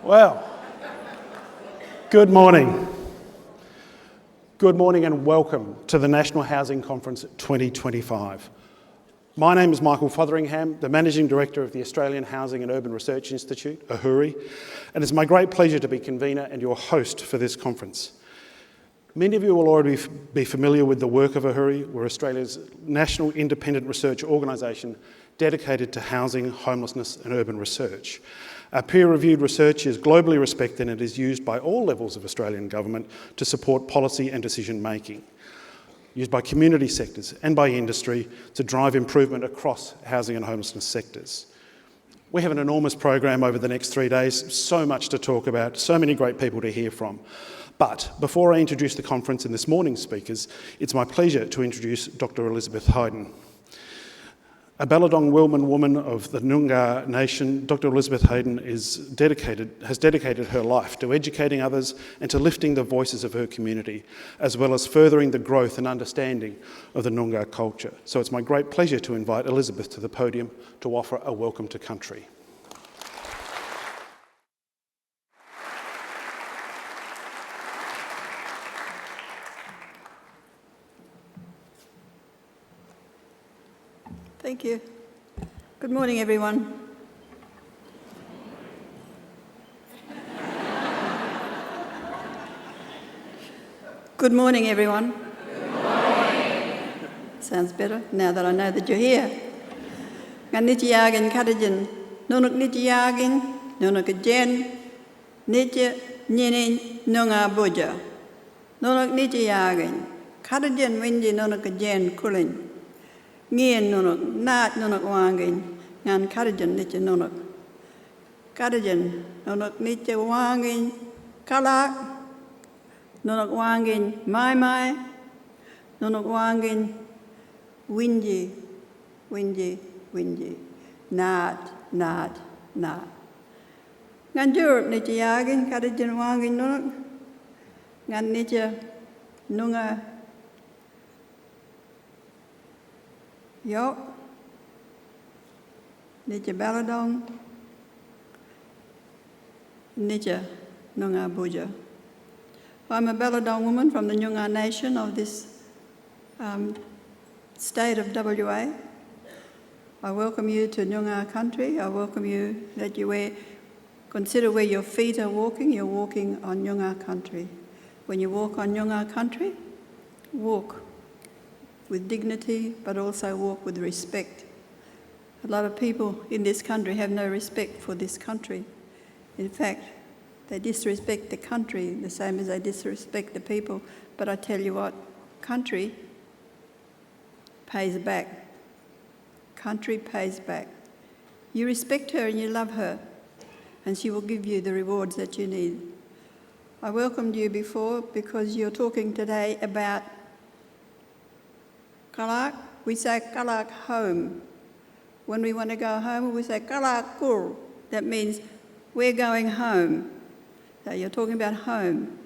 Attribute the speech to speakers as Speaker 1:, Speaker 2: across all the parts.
Speaker 1: Well, good morning. Good morning and welcome to the National Housing Conference 2025. My name is Michael Fotheringham, the Managing Director of the Australian Housing and Urban Research Institute, AHURI, and it's my great pleasure to be convener and your host for this conference. Many of you will already be familiar with the work of AHURI. We're Australia's national independent research organisation dedicated to housing, homelessness and urban research. Our peer-reviewed research is globally respected and is used by all levels of Australian government to support policy and decision-making, used by community sectors and by industry to drive improvement across housing and homelessness sectors. We have an enormous program over the next 3 days, so much to talk about, so many great people to hear from. But before I introduce the conference and this morning's speakers, it's my pleasure to introduce Dr. Elizabeth Hayden. A Ballagong Willmett woman of the Noongar Nation, Dr. Elizabeth Hayden has dedicated her life to educating others and to lifting the voices of her community, as well as furthering the growth and understanding of the Noongar culture. So it's my great pleasure to invite Elizabeth to the podium to offer a welcome to country.
Speaker 2: Thank you. Good morning, everyone. Good morning, everyone.
Speaker 3: Good morning.
Speaker 2: Sounds better now that I know that you're here. Nganitiyagin kadajin, nunuk nitiyagin, nunuk jen, nitya nyinin nunga buja. Nunuk nitiyagin, kadajin winji nunuk jen kulin. Ngien nunuk, naat nunuk wangin, ngan karajan nitya nunuk. Karajan nunuk nitya wangin, kalak, nunuk wangin, mai, nunuk wangin, winji, naat. Ngan jurup nitya yagin, karajan wangin nunuk, ngan nitya nunga Yo, nitya Ballagong, nitya Noongar Buja. I'm a Ballagong woman from the Noongar Nation of this state of WA. I welcome you to Noongar country. I welcome you that consider where your feet are walking. You're walking on Noongar country. When you walk on Noongar country, walk with dignity, but also walk with respect. A lot of people in this country have no respect for this country. In fact, they disrespect the country the same as they disrespect the people. But I tell you what, country pays back. Country pays back. You respect her and you love her, and she will give you the rewards that you need. I welcomed you before because you're talking today about Kalak. We say Kalak home. When we want to go home, we say Kalak kur. That means we're going home. So you're talking about home.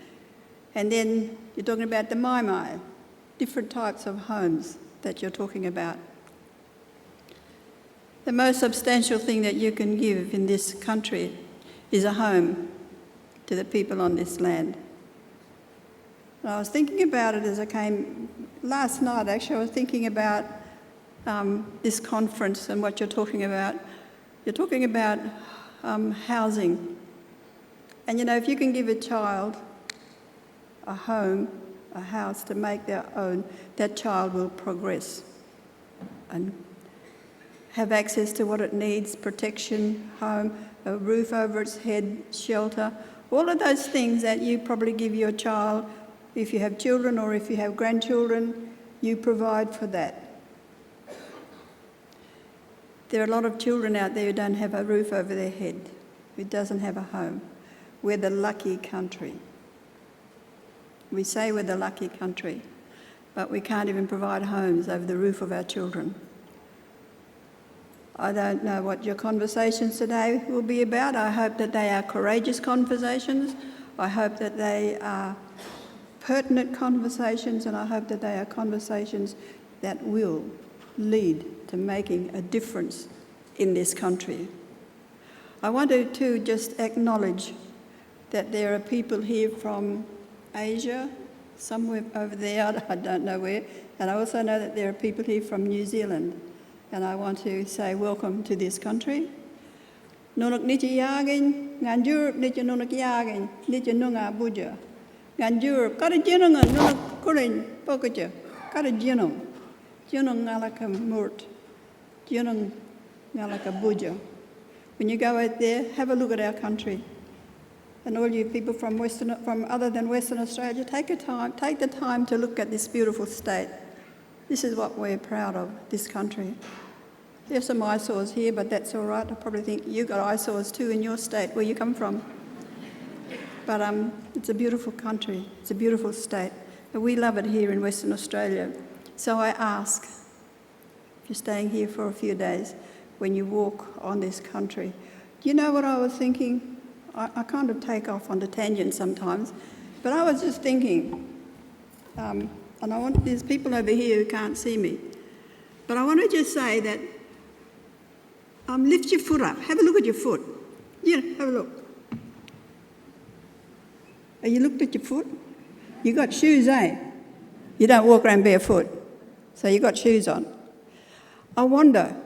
Speaker 2: And then you're talking about the mai, different types of homes that you're talking about. The most substantial thing that you can give in this country is a home to the people on this land. And I was thinking about it as I came last night. Actually, I was thinking about this conference and what you're talking about. You're talking about housing. And you know, if you can give a child a home, a house to make their own, that child will progress and have access to what it needs: protection, home, a roof over its head, shelter, all of those things that you probably give your child. If you have children or if you have grandchildren, you provide for that. There are a lot of children out there who don't have a roof over their head, who doesn't have a home. We're the lucky country. We say we're the lucky country, but we can't even provide homes over the roof of our children. I don't know what your conversations today will be about. I hope that they are courageous conversations. I hope that they are pertinent conversations, and I hope that they are conversations that will lead to making a difference in this country. I wanted to just acknowledge that there are people here from Asia, somewhere over there, I don't know where, and I also know that there are people here from New Zealand, and I want to say welcome to this country. Nunuk nichi yagin, ngan Europe nichi nunuk yagin, nichi nunga buja. Ngan Europe, kada jinung nunuk kurin pokaja, kada jinung. Jinung ngalaka murt, jinung ngalaka buja. When you go out there, have a look at our country. And all you people from other than Western Australia, take the time to look at this beautiful state. This is what we're proud of, this country. There's some eyesores here, but that's all right. I probably think you got eyesores too in your state, where you come from. But it's a beautiful country. It's a beautiful state. And we love it here in Western Australia. So I ask, if you're staying here for a few days, when you walk on this country, do you know what I was thinking? I kind of take off on the tangent sometimes, but I was just thinking, and there's people over here who can't see me, but I want to just say that lift your foot up. Have a look at your foot. Yeah, have a look. Have you looked at your foot? You got shoes, eh? You don't walk around barefoot, so you got shoes on. I wonder,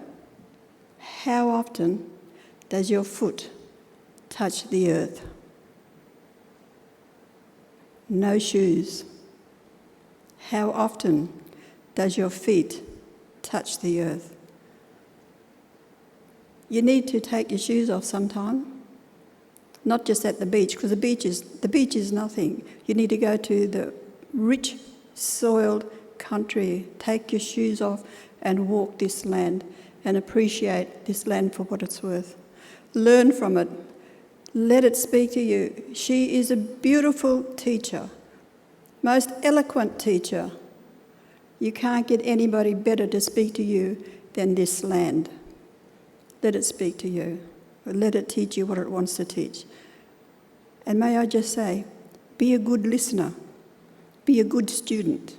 Speaker 2: how often does your foot touch the earth? No shoes. How often does your feet touch the earth? You need to take your shoes off sometime, not just at the beach, because the beach is nothing. You need to go to the rich, soiled country, take your shoes off and walk this land and appreciate this land for what it's worth. Learn from it. Let it speak to you. She is a beautiful teacher, most eloquent teacher. You can't get anybody better to speak to you than this land. Let it speak to you. Let it teach you what it wants to teach. And may I just say, be a good listener. Be a good student.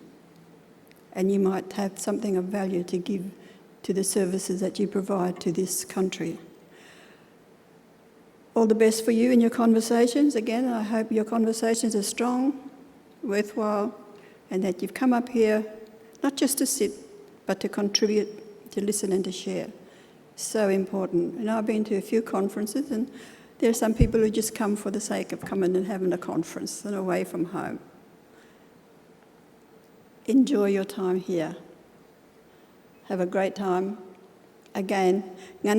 Speaker 2: And you might have something of value to give to the services that you provide to this country. All the best for you in your conversations. Again, I hope your conversations are strong, worthwhile, and that you've come up here not just to sit, but to contribute, to listen and to share. So important. And I've been to a few conferences, and there are some people who just come for the sake of coming and having a conference and away from home. Enjoy your time here. Have a great time. Again, my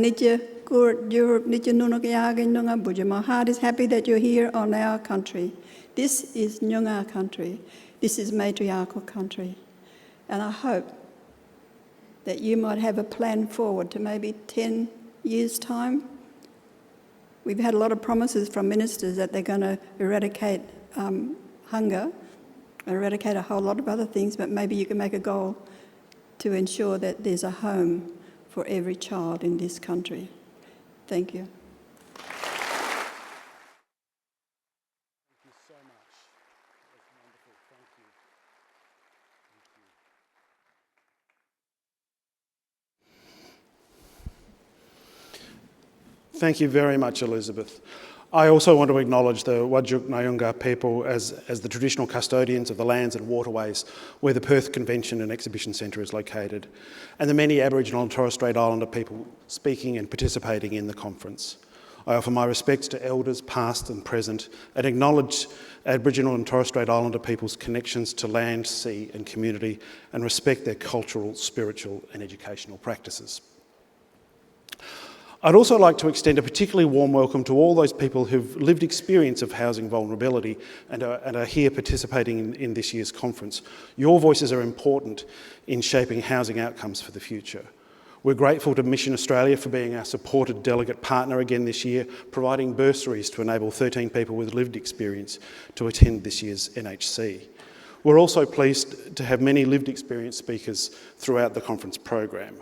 Speaker 2: heart is happy that you're here on our country. This is Nyunga country. This is matriarchal country. And I hope that you might have a plan forward to maybe 10 years' time. We've had a lot of promises from ministers that they're going to eradicate hunger, eradicate a whole lot of other things, but maybe you can make a goal to ensure that there's a home for every child in this country. Thank you.
Speaker 1: Thank you so much. That's wonderful. Thank you. Thank you very much, Elizabeth. I also want to acknowledge the Whadjuk Nyunga people as the traditional custodians of the lands and waterways where the Perth Convention and Exhibition Centre is located, and the many Aboriginal and Torres Strait Islander people speaking and participating in the conference. I offer my respects to elders past and present and acknowledge Aboriginal and Torres Strait Islander people's connections to land, sea and community, and respect their cultural, spiritual and educational practices. I'd also like to extend a particularly warm welcome to all those people who've lived experience of housing vulnerability and are here participating in this year's conference. Your voices are important in shaping housing outcomes for the future. We're grateful to Mission Australia for being our supported delegate partner again this year, providing bursaries to enable 13 people with lived experience to attend this year's NHC. We're also pleased to have many lived experience speakers throughout the conference program.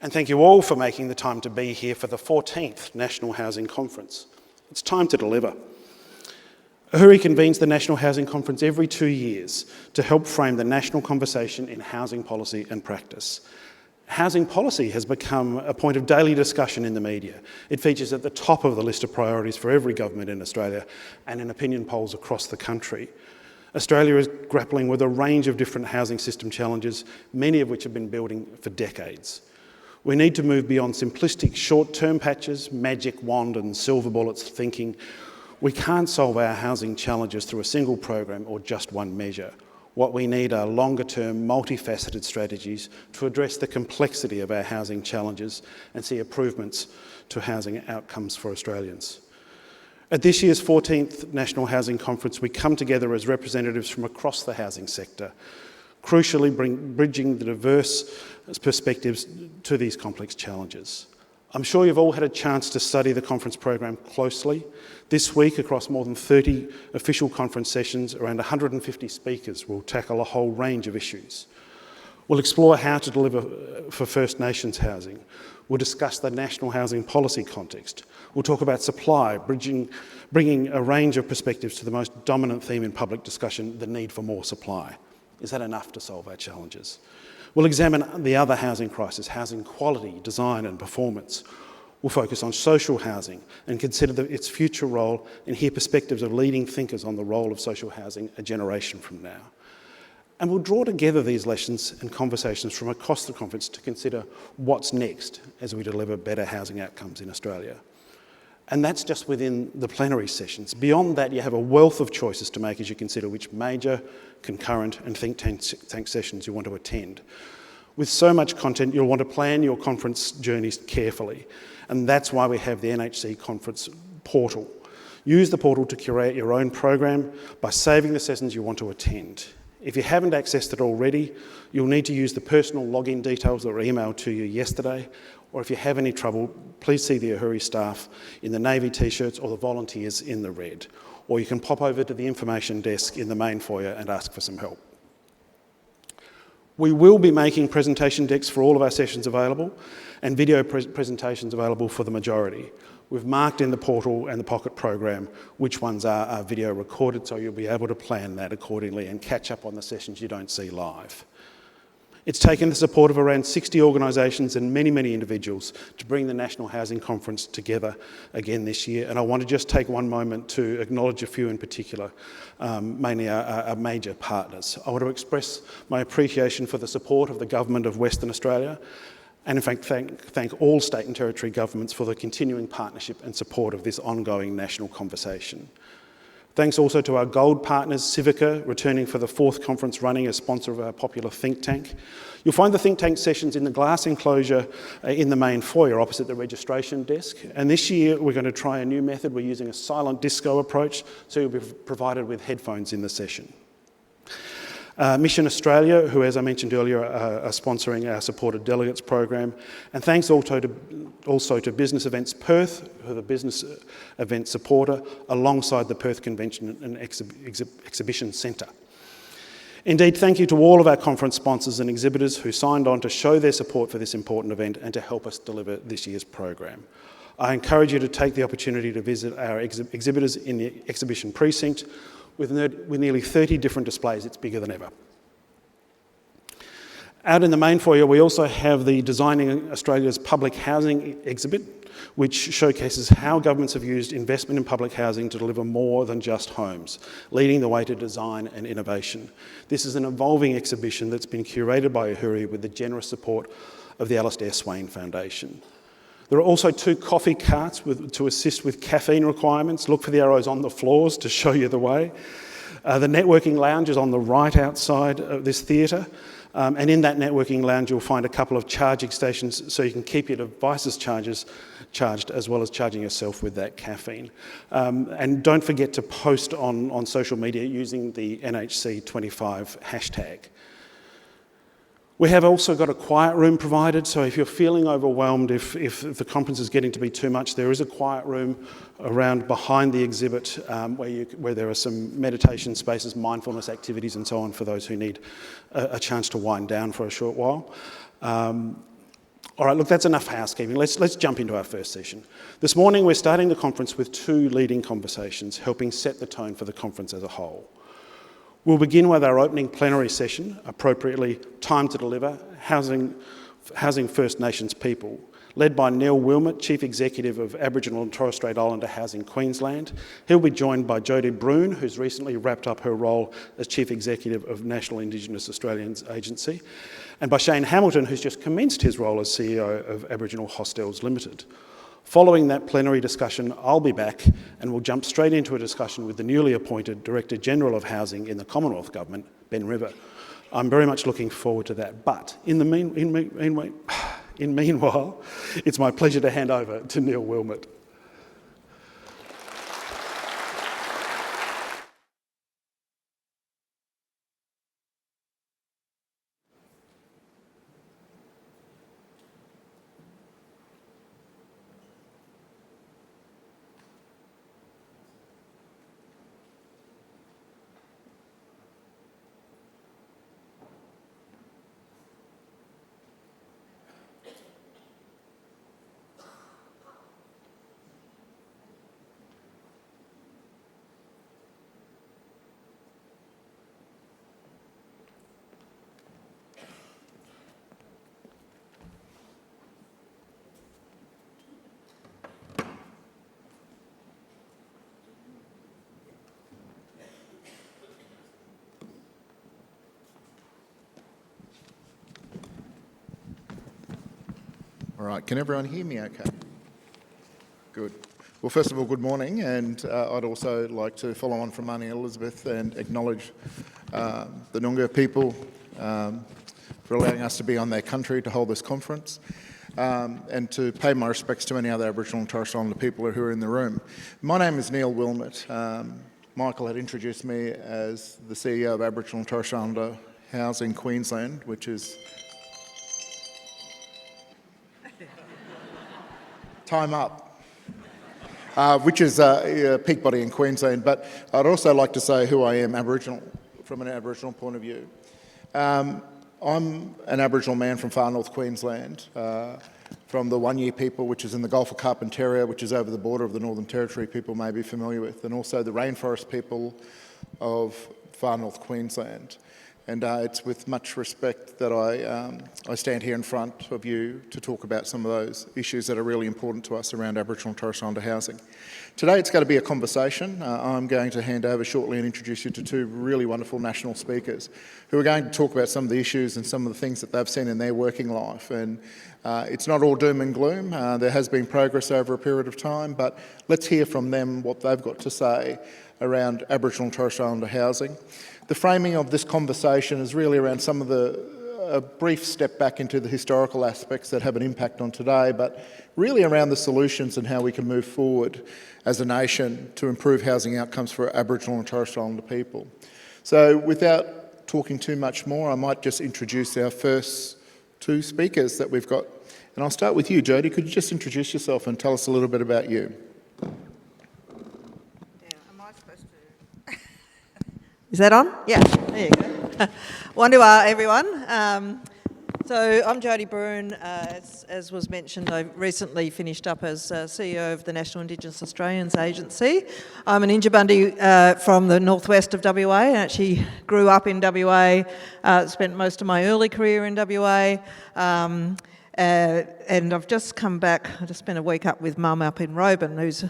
Speaker 1: And thank you all for making the time to be here for the 14th National Housing Conference. It's time to deliver. Ahuri convenes the National Housing Conference every 2 years to help frame the national conversation in housing policy and practice. Housing policy has become a point of daily discussion in the media. It features at the top of the list of priorities for every government in Australia and in opinion polls across the country. Australia is grappling with a range of different housing system challenges, many of which have been building for decades. We need to move beyond simplistic short-term patches, magic wand and silver bullets thinking. We can't solve our housing challenges through a single program or just one measure. What we need are longer-term, multifaceted strategies to address the complexity of our housing challenges and see improvements to housing outcomes for Australians. At this year's 14th National Housing Conference, we come together as representatives from across the housing sector, crucially bridging the diverse perspectives to these complex challenges. I'm sure you've all had a chance to study the conference program closely. This week, across more than 30 official conference sessions, around 150 speakers will tackle a whole range of issues. We'll explore how to deliver for First Nations housing. We'll discuss the national housing policy context. We'll talk about supply, bringing a range of perspectives to the most dominant theme in public discussion, the need for more supply. Is that enough to solve our challenges? We'll examine the other housing crisis, housing quality, design and performance. We'll focus on social housing and consider its future role and hear perspectives of leading thinkers on the role of social housing a generation from now. And we'll draw together these lessons and conversations from across the conference to consider what's next as we deliver better housing outcomes in Australia. And that's just within the plenary sessions. Beyond that, you have a wealth of choices to make as you consider which major, concurrent and think tank sessions you want to attend. With so much content, you'll want to plan your conference journeys carefully. And that's why we have the NHC conference portal. Use the portal to curate your own program by saving the sessions you want to attend. If you haven't accessed it already, you'll need to use the personal login details that were emailed to you yesterday, or if you have any trouble, please see the Ahuri staff in the navy t-shirts or the volunteers in the red. Or you can pop over to the information desk in the main foyer and ask for some help. We will be making presentation decks for all of our sessions available and video presentations available for the majority. We've marked in the portal and the Pocket program which ones are video recorded, so you'll be able to plan that accordingly and catch up on the sessions you don't see live. It's taken the support of around 60 organisations and many, many individuals to bring the National Housing Conference together again this year, and I want to just take one moment to acknowledge a few in particular, mainly our major partners. I want to express my appreciation for the support of the Government of Western Australia, and in fact thank all state and territory governments for the continuing partnership and support of this ongoing national conversation. Thanks also to our gold partners, Civica, returning for the 4th conference running as sponsor of our popular think tank. You'll find the think tank sessions in the glass enclosure in the main foyer opposite the registration desk. And this year we're going to try a new method. We're using a silent disco approach, so you'll be provided with headphones in the session. Mission Australia, who, as I mentioned earlier, are sponsoring our supported delegates program. And thanks also to Business Events Perth, who are the business event supporter, alongside the Perth Convention and Exhibition Centre. Indeed, thank you to all of our conference sponsors and exhibitors who signed on to show their support for this important event and to help us deliver this year's program. I encourage you to take the opportunity to visit our exhibitors in the exhibition precinct. With nearly 30 different displays, it's bigger than ever. Out in the main foyer, we also have the Designing Australia's Public Housing exhibit, which showcases how governments have used investment in public housing to deliver more than just homes, leading the way to design and innovation. This is an evolving exhibition that's been curated by Ahuri with the generous support of the Alistair Swain Foundation. There are also 2 coffee carts to assist with caffeine requirements. Look for the arrows on the floors to show you the way. The networking lounge is on the right outside of this theatre. And in that networking lounge, you'll find a couple of charging stations so you can keep your devices charged as well as charging yourself with that caffeine. And don't forget to post on social media using the NHC25 hashtag. We have also got a quiet room provided, so if you're feeling overwhelmed, if the conference is getting to be too much, there is a quiet room around behind the exhibit where there are some meditation spaces, mindfulness activities and so on for those who need a chance to wind down for a short while. All right, look, that's enough housekeeping. Let's jump into our first session. This morning we're starting the conference with 2 leading conversations, helping set the tone for the conference as a whole. We'll begin with our opening plenary session, appropriately timed to deliver, Housing Housing First Nations people, led by Neil Willmett, Chief Executive of Aboriginal and Torres Strait Islander Housing Queensland. He'll be joined by Jody Broun, who's recently wrapped up her role as Chief Executive of National Indigenous Australians Agency, and by Shane Hamilton, who's just commenced his role as CEO of Aboriginal Hostels Limited. Following that plenary discussion, I'll be back and we'll jump straight into a discussion with the newly appointed Director General of Housing in the Commonwealth Government, Ben River. I'm very much looking forward to that. But in the meanwhile, it's my pleasure to hand over to Neil Willmett.
Speaker 4: All right, can everyone hear me okay? Good. Well, first of all, good morning, and I'd also like to follow on from Aunty Elizabeth and acknowledge the Noongar people for allowing us to be on their country to hold this conference, and to pay my respects to any other Aboriginal and Torres Strait Islander people who are in the room. My name is Neil Willmett. Michael had introduced me as the CEO of Aboriginal and Torres Strait Islander Housing Queensland, which is... Time up. Which is a peak body in Queensland, but I'd also like to say who I am Aboriginal, from an Aboriginal point of view. I'm an Aboriginal man from far north Queensland, from the One-Year people, which is in the Gulf of Carpentaria, which is over the border of the Northern Territory people may be familiar with, and also the rainforest people of far north Queensland. And it's with much respect that I stand here in front of you to talk about some of those issues that are really important to us around Aboriginal and Torres Strait Islander housing. Today it's going to be a conversation. I'm going to hand over shortly and introduce you to two really wonderful national speakers who are going to talk about some of the issues and some of the things that they've seen in their working life. And it's not all doom and gloom. There has been progress over a period of time, but let's hear from them what they've got to say around Aboriginal and Torres Strait Islander housing. The framing of this conversation is really around some of a brief step back into the historical aspects that have an impact on today, but really around the solutions and how we can move forward as a nation to improve housing outcomes for Aboriginal and Torres Strait Islander people. So without talking too much more, I might just introduce our first two speakers that we've got. And I'll start with you, Jody. Could you just introduce yourself and tell us a little bit about you?
Speaker 5: Is that on? Yeah, there you go. Wandua, everyone. So I'm Jody Broun. As was mentioned, I recently finished up as CEO of the National Indigenous Australians Agency. I'm an Injibandi from the northwest of WA. I actually grew up in WA, spent most of my early career in WA. And I've just come back. I just spent a week up with Mum up in Roban, who's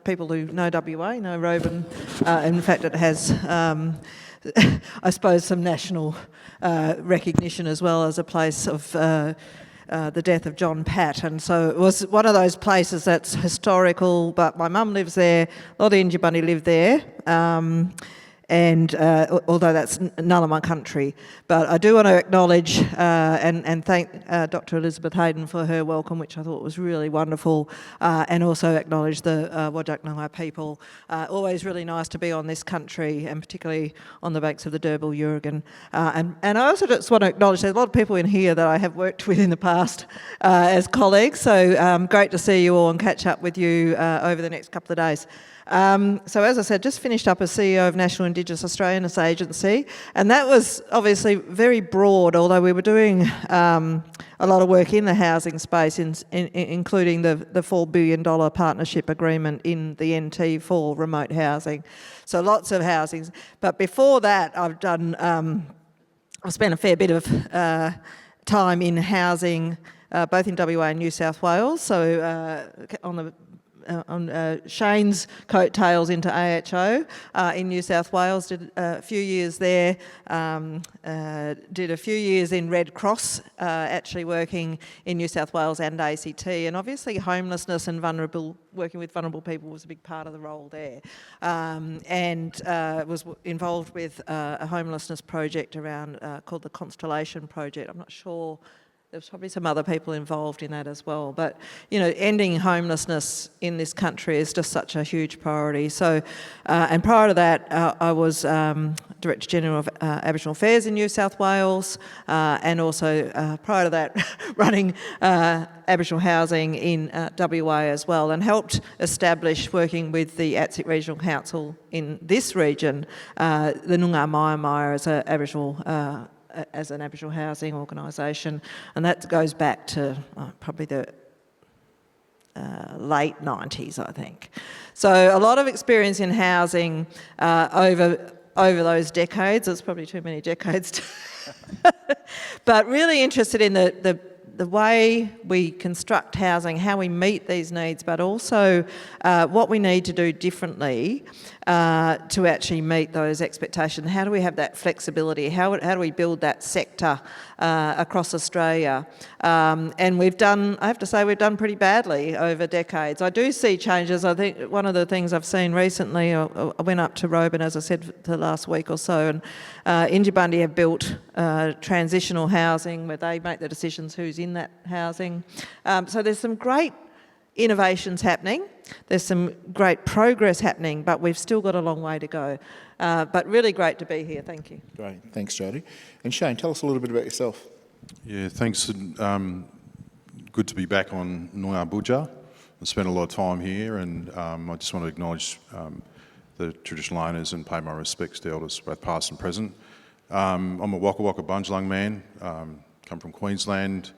Speaker 5: people who know WA know Roban. In fact, it has, I suppose, some national recognition as well as a place of the death of John Pat. And so it was one of those places that's historical, but my mum lives there, a lot of Injibandi live there. And although that's none of my country. But I do want to acknowledge and thank Dr. Elizabeth Hayden for her welcome, which I thought was really wonderful, and also acknowledge the Whadjuk Noongar people. Always really nice to be on this country, and particularly on the banks of the Derbarl Yurrigan. And I also just want to acknowledge there's a lot of people in here that I have worked with in the past as colleagues, so great to see you all and catch up with you over the next couple of days. So as I said, just finished up as CEO of National Indigenous Australians Agency, and that was obviously very broad, although we were doing a lot of work in the housing space, including the $4 billion partnership agreement in the NT for remote housing. So lots of housings. But before that, I've spent a fair bit of time in housing, both in WA and New South Wales. So on Shane's coattails into AHO in New South Wales, did a few years there, did a few years in Red Cross, actually working in New South Wales and ACT, and obviously homelessness and working with vulnerable people was a big part of the role there, and was involved with a homelessness project around called the Constellation Project. I'm not sure. There's probably some other people involved in that as well. But, ending homelessness in this country is just such a huge priority. So, and prior to that, I was Director General of Aboriginal Affairs in New South Wales, and also prior to that, running Aboriginal housing in WA as well, and helped establish, working with the ATSIC Regional Council in this region, the Noongar Maya as an Aboriginal housing organisation, and that goes back to probably the late 90s, I think. So a lot of experience in housing over those decades. It's probably too many decades, but really interested in the way we construct housing, how we meet these needs, but also what we need to do differently to actually meet those expectations. How do we have that flexibility? How do we build that sector across Australia? And I have to say, we've done pretty badly over decades. I do see changes. I think one of the things I've seen recently, I went up to Roban, as I said, the last week or so, and Injibundy have built transitional housing where they make the decisions who's in that housing. So there's some great innovations happening. There's some great progress happening, but we've still got a long way to go. But really great to be here. Thank you.
Speaker 4: Great. Thanks, Jody. And Shane, tell us a little bit about yourself.
Speaker 3: Yeah, thanks. Good to be back on Noongar Budja. I spent a lot of time here, and I just want to acknowledge the traditional owners and pay my respects to elders, both past and present. I'm a Waka Waka Bunjalung man, come from Queensland.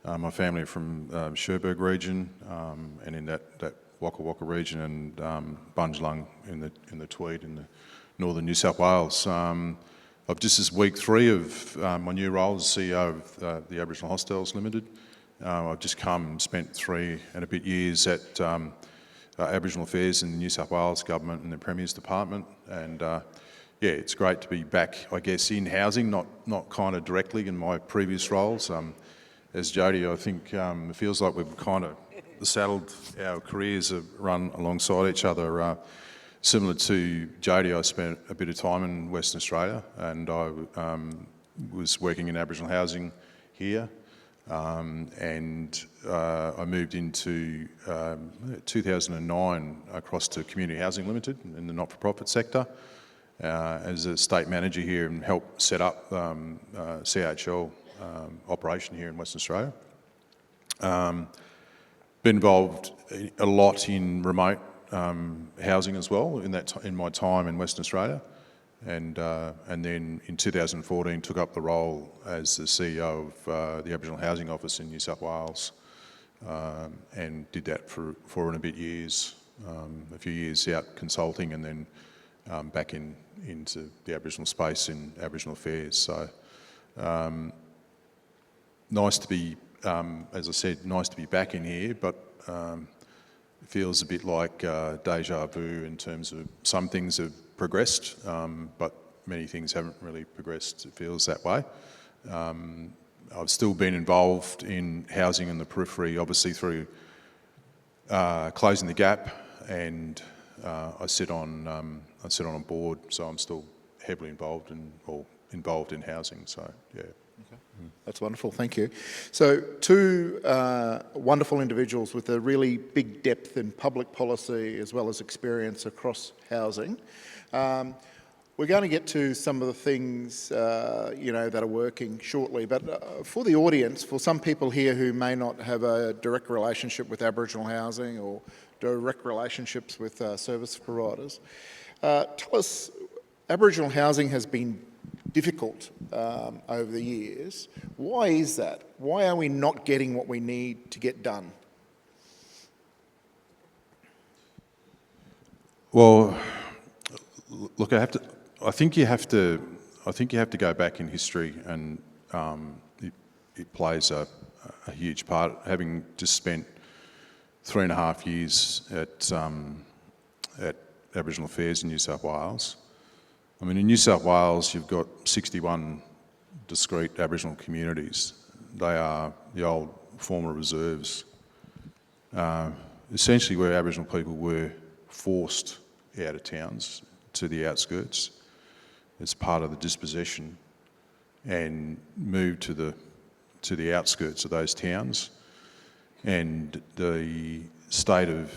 Speaker 3: My family are from Cherbourg region, and in that Waka Waka region, and Bunjalung in the Tweed in the northern New South Wales. I've just this week 3 of my new role as CEO of the Aboriginal Hostels Limited. I've just come and spent 3 and a bit years at Aboriginal Affairs in the New South Wales Government and the Premier's Department, and yeah, it's great to be back, I guess, in housing, not kind of directly in my previous roles. As Jody, I think it feels like we've kind of saddled our careers have run alongside each other. Similar to Jody, I spent a bit of time in Western Australia, and I was working in Aboriginal housing here, and I moved into 2009 across to Community Housing Limited in the not-for-profit sector as a state manager here, and helped set up CHL operation here in Western Australia. Been involved a lot in remote housing as well in my time in Western Australia, and then in 2014 took up the role as the CEO of the Aboriginal Housing Office in New South Wales, and did that for 4 and a bit years, a few years out consulting, and then back into the Aboriginal space in Aboriginal Affairs. So nice to be, as I said, nice to be back in here, but it feels a bit like deja vu in terms of some things have progressed, but many things haven't really progressed. It feels that way. I've still been involved in housing in the periphery, obviously through Closing the Gap, and I sit on a board, so I'm still heavily involved in housing. So yeah.
Speaker 4: Okay. That's wonderful, thank you. So 2 wonderful individuals with a really big depth in public policy as well as experience across housing. We're going to get to some of the things that are working shortly, but for the audience, for some people here who may not have a direct relationship with Aboriginal housing or direct relationships with service providers, tell us, Aboriginal housing has been difficult over the years. Why is that? Why are we not getting what we need to get done?
Speaker 3: Well, look, I think you have to go back in history, and it plays a huge part. Having just spent 3.5 years at Aboriginal Affairs in New South Wales. I mean, in New South Wales, you've got 61 discrete Aboriginal communities. They are the old former reserves, essentially where Aboriginal people were forced out of towns to the outskirts as part of the dispossession and moved to the outskirts of those towns. And the state of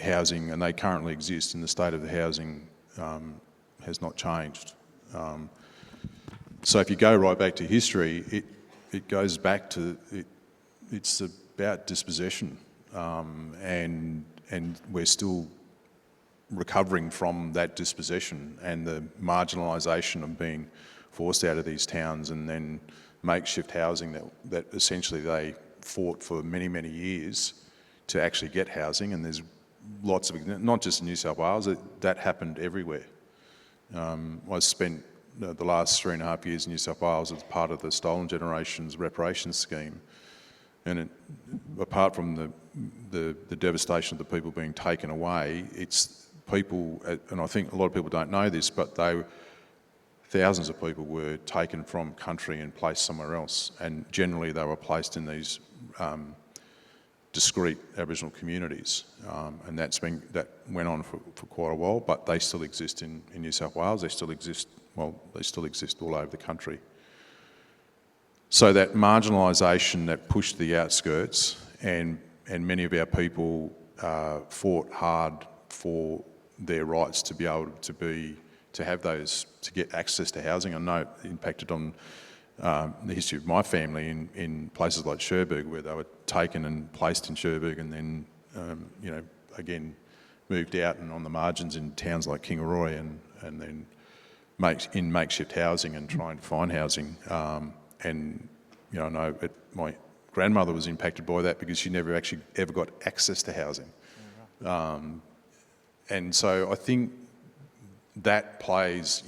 Speaker 3: housing, and they currently exist, and the state of the housing has not changed. So if you go right back to history, it goes back to, it's about dispossession, and we're still recovering from that dispossession and the marginalisation of being forced out of these towns, and then makeshift housing that essentially they fought for many, many years to actually get housing. And there's lots of, not just in New South Wales, that happened everywhere. I spent the last 3.5 years in New South Wales as part of the Stolen Generations reparations scheme, and apart from the devastation of the people being taken away, it's people, and I think a lot of people don't know this, but thousands of people were taken from country and placed somewhere else, and generally they were placed in these discrete Aboriginal communities, and that went on for quite a while, but they still exist in New South Wales. They still exist all over the country. So that marginalisation that pushed the outskirts, and many of our people fought hard for their rights to be able to have those, to get access to housing. I know it impacted on the history of my family in places like Cherbourg, where they were taken and placed in Cherbourg, and then again moved out and on the margins in towns like Kingaroy, and then in makeshift housing and trying to find housing. And I know my grandmother was impacted by that because she never actually ever got access to housing. And so I think that plays,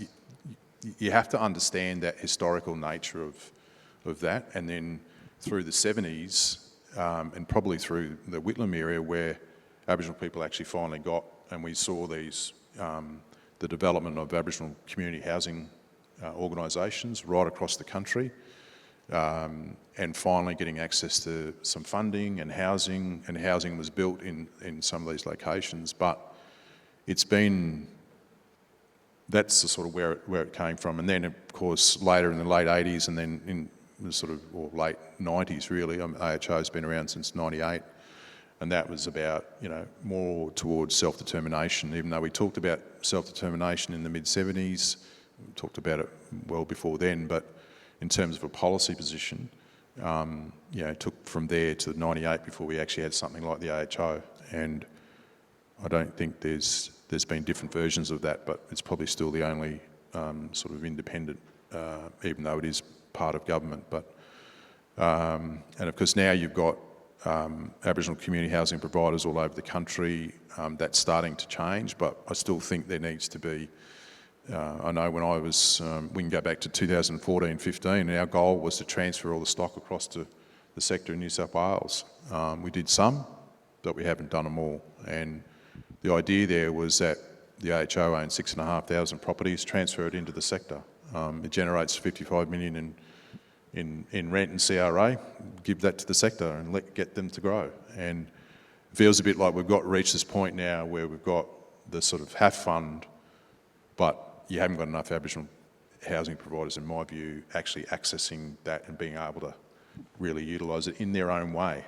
Speaker 3: you have to understand that historical nature of that, and then through the 70s and probably through the Whitlam area, where Aboriginal people actually finally got, and we saw these, the development of Aboriginal community housing organisations right across the country, and finally getting access to some funding and housing was built in some of these locations. But that's the sort of where it came from. And then, of course, later in the late 80s and then in the sort of, or late 90s really, AHO's been around since 98, and that was about, more towards self-determination, even though we talked about self-determination in the mid-70s, we talked about it well before then, but in terms of a policy position, it took from there to 98 before we actually had something like the AHO. And I don't think there's been different versions of that, but it's probably still the only sort of independent, even though it is part of government. But and of course now you've got Aboriginal community housing providers all over the country. That's starting to change, but I still think there needs to be. I know when I was, we can go back to 2014-15, and our goal was to transfer all the stock across to the sector in New South Wales. We did some, but we haven't done them all. And the idea there was that the AHO owns 6,500 properties, transfer it into the sector. It generates 55 million in rent and CRA, give that to the sector and get them to grow. And it feels a bit like we've reached this point now where we've got the sort of HAF fund, but you haven't got enough Aboriginal housing providers, in my view, actually accessing that and being able to really utilise it in their own way.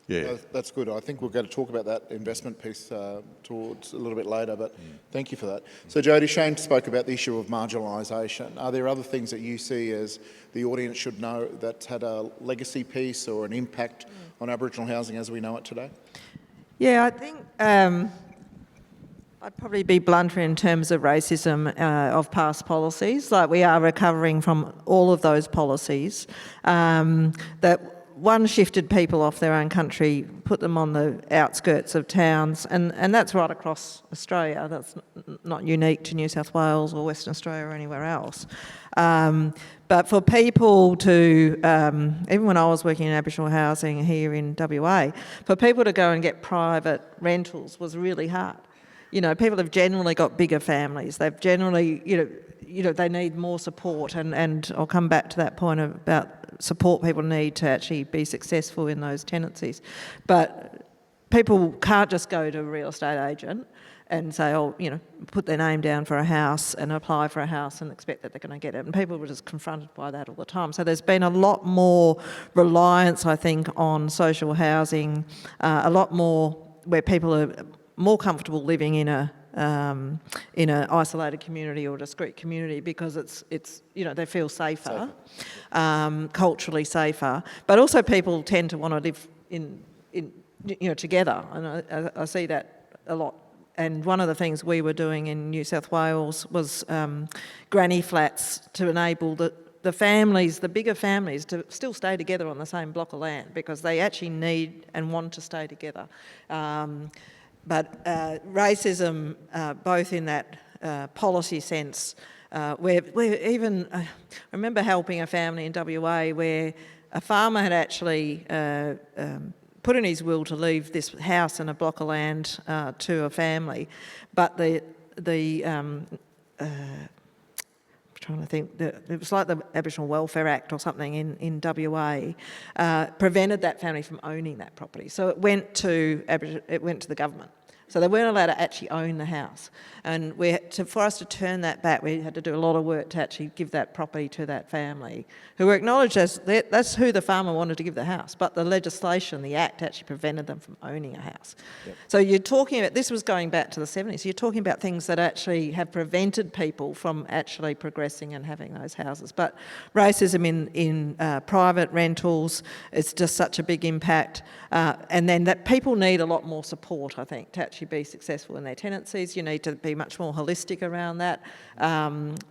Speaker 3: Yeah.
Speaker 4: That's good. I think we're going to talk about that investment piece towards a little bit later, but thank you for that. So Jody, Shane spoke about the issue of marginalisation. Are there other things that you see as the audience should know that's had a legacy piece or an impact on Aboriginal housing as we know it today?
Speaker 5: Yeah, I think I'd probably be blunter in terms of racism of past policies. Like, we are recovering from all of those policies that one, shifted people off their own country, put them on the outskirts of towns, and that's right across Australia. That's not unique to New South Wales or Western Australia or anywhere else. But for people to, even when I was working in Aboriginal housing here in WA, for people to go and get private rentals was really hard. You know, people have generally got bigger families. They've generally, they need more support, and I'll come back to that point about support people need to actually be successful in those tenancies. But people can't just go to a real estate agent and say, put their name down for a house and apply for a house and expect that they're going to get it. And people were just confronted by that all the time. So there's been a lot more reliance, I think, on social housing, a lot more where people are more comfortable living in an isolated community or discrete community because it's they feel safer. Culturally safer. But also people tend to want to live in together, and I see that a lot. And one of the things we were doing in New South Wales was granny flats to enable the families, the bigger families, to still stay together on the same block of land because they actually need and want to stay together. But racism, both in that policy sense, where even, I remember helping a family in WA where a farmer had actually put in his will to leave this house and a block of land to a family, but I'm trying to think, it was like the Aboriginal Welfare Act or something in WA, prevented that family from owning that property. So it went to the government. So they weren't allowed to actually own the house. And for us to turn that back, we had to do a lot of work to actually give that property to that family, who were acknowledged as, that's who the farmer wanted to give the house, but the legislation, the Act, actually prevented them from owning a house. Yep. So you're talking about, this was going back to the 70s, so you're talking about things that actually have prevented people from actually progressing and having those houses. But racism in private rentals is just such a big impact. And then that people need a lot more support, I think, to actually be successful in their tenancies. You need to be much more holistic around that.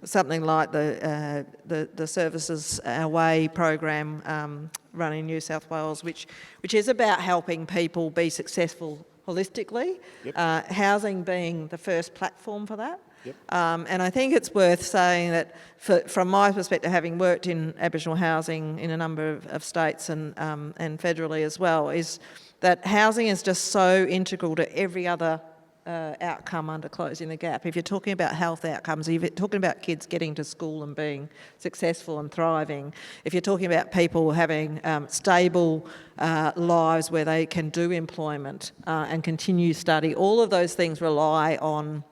Speaker 5: Something like the Services Our Way program run in New South Wales, which is about helping people be successful holistically, yep. Housing being the first platform for that. Yep. And I think it's worth saying that from my perspective, having worked in Aboriginal housing in a number of states and federally as well, is that housing is just so integral to every other outcome under Closing the Gap. If you're talking about health outcomes, if you're talking about kids getting to school and being successful and thriving, if you're talking about people having stable lives where they can do employment and continue study, all of those things rely on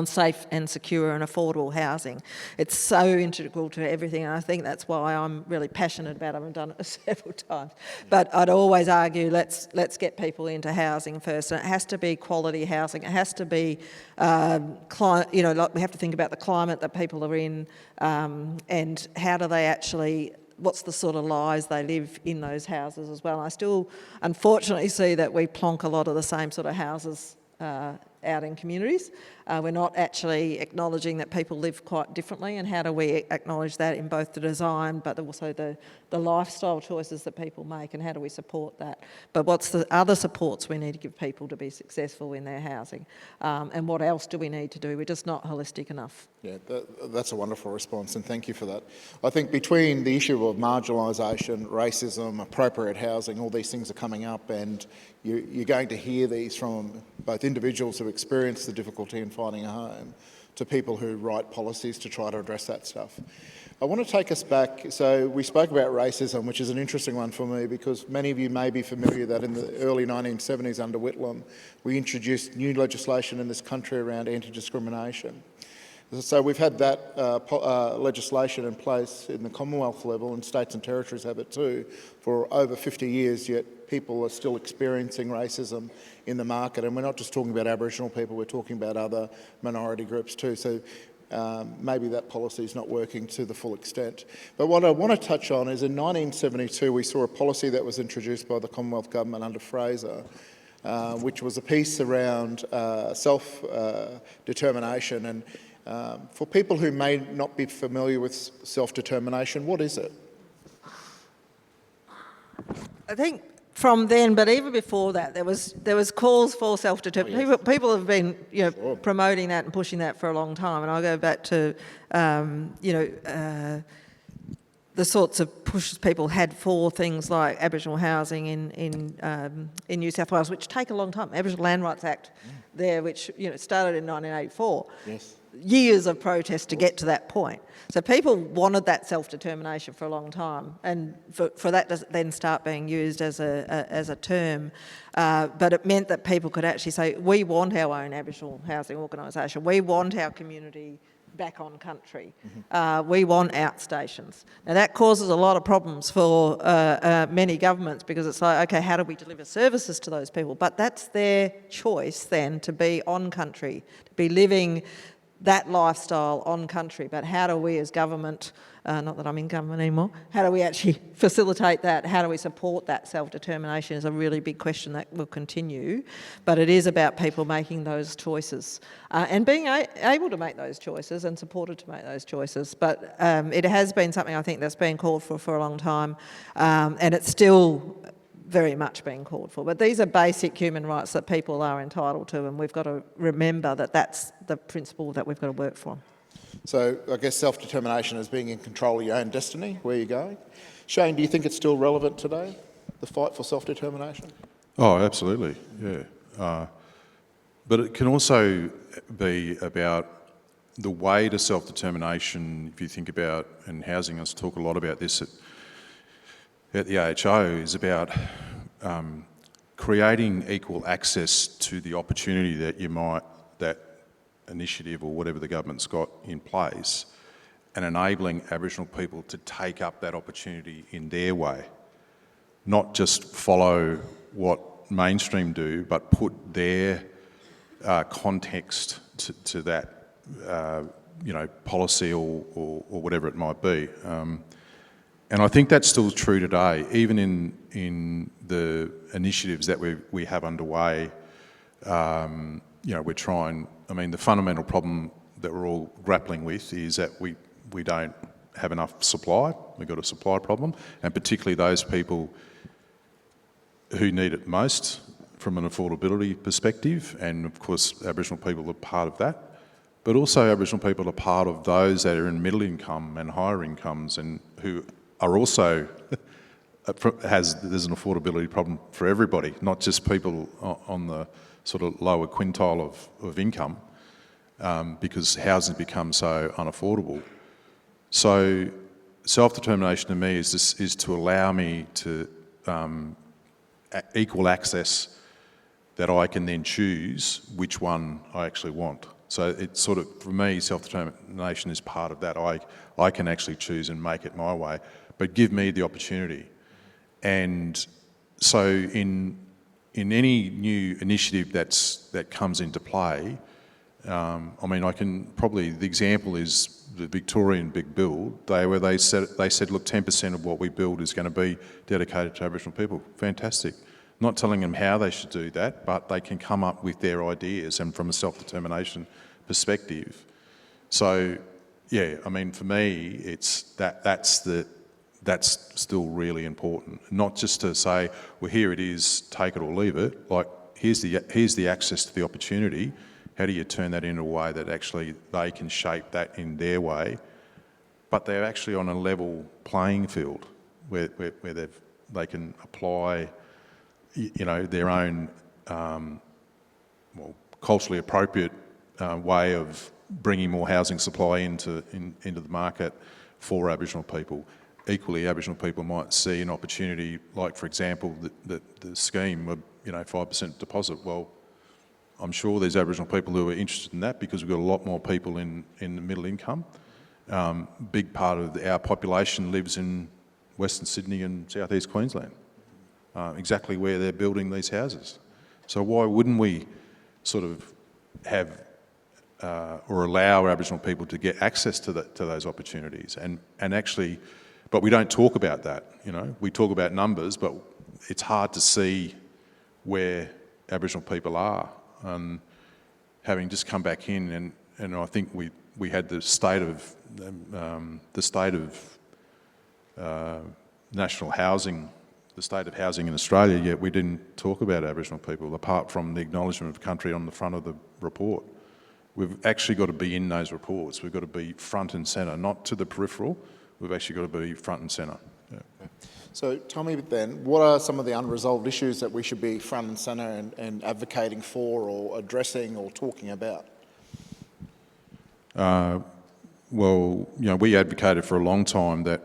Speaker 5: safe and secure and affordable housing. It's so integral to everything, and I think that's why I'm really passionate about it. I've done it several times. But I'd always argue, let's get people into housing first, and it has to be quality housing. It has to be, like we have to think about the climate that people are in, and how do they actually, what's the sort of lives they live in those houses as well. And I still, unfortunately, see that we plonk a lot of the same sort of houses out in communities. We're not actually acknowledging that people live quite differently, and how do we acknowledge that in both the design but also the lifestyle choices that people make, and how do we support that? But what's the other supports we need to give people to be successful in their housing? And what else do we need to do? We're just not holistic enough. Yeah,
Speaker 4: that's a wonderful response, and thank you for that. I think between the issue of marginalisation, racism, appropriate housing, all these things are coming up, and you're going to hear these from both individuals who experience the difficulty in finding a home to people who write policies to try to address that stuff. I want to take us back. So we spoke about racism, which is an interesting one for me because many of you may be familiar that in the early 1970s under Whitlam, we introduced new legislation in this country around anti-discrimination. So we've had that legislation in place in the Commonwealth level, and states and territories have it too, for over 50 years, yet people are still experiencing racism in the market. And we're not just talking about Aboriginal people, we're talking about other minority groups too. So maybe that policy is not working to the full extent. But what I want to touch on is in 1972, we saw a policy that was introduced by the Commonwealth Government under Fraser, which was a piece around self-determination. And for people who may not be familiar with self-determination, what is it?
Speaker 5: I think from then, but even before that, there was calls for self-determination. People have been promoting that and pushing that for a long time. And I'll go back to the sorts of pushes people had for things like Aboriginal housing in New South Wales, which take a long time. Aboriginal Land Rights Act there, which started in 1984.
Speaker 4: Yes.
Speaker 5: Years of protest to get to that point. So people wanted that self-determination for a long time, and for that to then start being used as a term, but it meant that people could actually say, we want our own Aboriginal housing organisation, we want our community back on country, we want outstations. Now that causes a lot of problems for many governments, because it's like, okay, how do we deliver services to those people? But that's their choice then, to be on country, to be living that lifestyle on country. But how do we as government, not that I'm in government anymore, how do we actually facilitate that? How do we support that self-determination is a really big question that will continue. But it is about people making those choices and being able to make those choices and supported to make those choices. But it has been something I think that's been called for a long time, and it's still very much being called for. But these are basic human rights that people are entitled to, and we've got to remember that that's the principle that we've got to work for.
Speaker 4: So I guess self-determination is being in control of your own destiny, where you're going. Shane, do you think it's still relevant today, the fight for self-determination?
Speaker 3: Oh, absolutely, yeah. But it can also be about the way to self-determination, if you think about, and housing, us talk a lot about this at the AHO, is about creating equal access to the opportunity that initiative or whatever the government's got in place, and enabling Aboriginal people to take up that opportunity in their way. Not just follow what mainstream do, but put their context to that, policy or whatever it might be. And I think that's still true today, even in the initiatives that we have underway. We're trying. I mean, the fundamental problem that we're all grappling with is that we don't have enough supply. We've got a supply problem, and particularly those people who need it most from an affordability perspective. And of course, Aboriginal people are part of that. But also, Aboriginal people are part of those that are in middle income and higher incomes, and who are also there's an affordability problem for everybody, not just people on the sort of lower quintile of income, because housing becomes so unaffordable. So self-determination to me is to allow me to equal access, that I can then choose which one I actually want. So it's sort of, for me, self-determination is part of that. I can actually choose and make it my way, but give me the opportunity. And so in any new initiative that comes into play, I can probably, the example is the Victorian Big Build, they said, look, 10% of what we build is going to be dedicated to Aboriginal people. Fantastic. Not telling them how they should do that, but they can come up with their ideas, and from a self-determination perspective. So, yeah, I mean, for me, it's that's still really important. Not just to say, well, here it is, take it or leave it. Like, here's the access to the opportunity. How do you turn that into a way that actually they can shape that in their way, but they're actually on a level playing field where they can apply, their own culturally appropriate way of bringing more housing supply into the market for Aboriginal people. Equally, Aboriginal people might see an opportunity, like, for example, the scheme of 5% deposit. Well, I'm sure there's Aboriginal people who are interested in that, because we've got a lot more people in the middle income. Big part of our population lives in Western Sydney and southeast Queensland, exactly where they're building these houses. So why wouldn't we sort of have or allow Aboriginal people to get access to those opportunities? And actually, but we don't talk about that. We talk about numbers, but it's hard to see where Aboriginal people are. Having just come back in, and I think we had the state of national housing the state of housing in Australia, yet we didn't talk about Aboriginal people, apart from the acknowledgement of country on the front of the report. We've actually got to be in those reports. We've got to be front and centre, not to the peripheral. We've actually got to be front and centre. Yeah.
Speaker 4: So tell me then, what are some of the unresolved issues that we should be front and centre and advocating for or addressing or talking about?
Speaker 3: Well, we advocated for a long time that,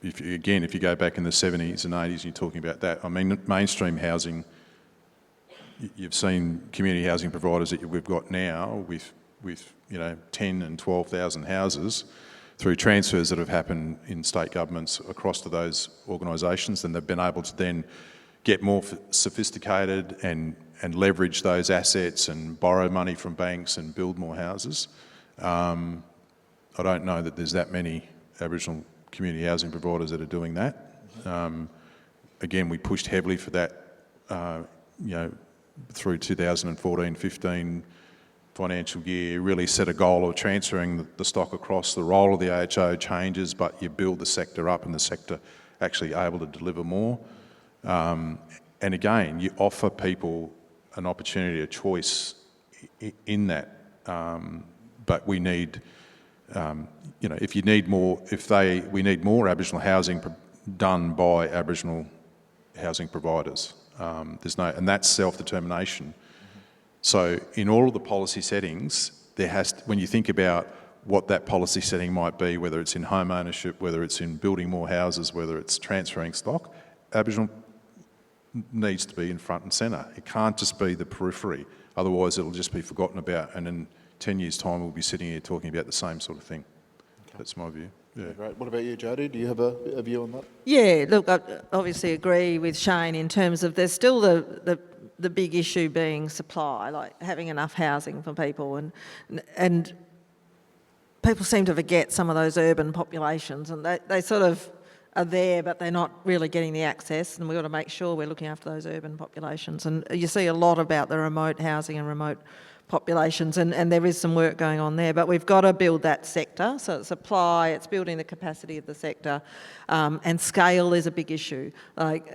Speaker 3: if you go back in the 70s and 80s and you're talking about that, I mean, mainstream housing, you've seen community housing providers that we've got now with 10 and 12,000 houses through transfers that have happened in state governments across to those organisations, and they've been able to then get more sophisticated and leverage those assets and borrow money from banks and build more houses. I don't know that there's that many Aboriginal community housing providers that are doing that. Again, we pushed heavily for that, through 2014-15 financial year, really set a goal of transferring the stock across. The role of the AHO changes, but you build the sector up and the sector actually able to deliver more. And again, you offer people an opportunity, a choice in that. But we need, if you need more, we need more Aboriginal housing done by Aboriginal housing providers. And that's self-determination. So in all of the policy settings, when you think about what that policy setting might be, whether it's in home ownership, whether it's in building more houses, whether it's transferring stock, Aboriginal needs to be in front and centre. It can't just be the periphery. Otherwise, it'll just be forgotten about, and in 10 years' time, we'll be sitting here talking about the same sort of thing. Okay. That's my view. Yeah.
Speaker 4: Great. What about you, Jody? Do you have a view on that?
Speaker 5: Yeah, look, I obviously agree with Shane in terms of there's still the big issue being supply, like having enough housing for people, and people seem to forget some of those urban populations, and they sort of are there, but they're not really getting the access, and we've got to make sure we're looking after those urban populations. And you see a lot about the remote housing and remote populations, and there is some work going on there, but we've got to build that sector. So it's supply, it's building the capacity of the sector, and scale is a big issue. Like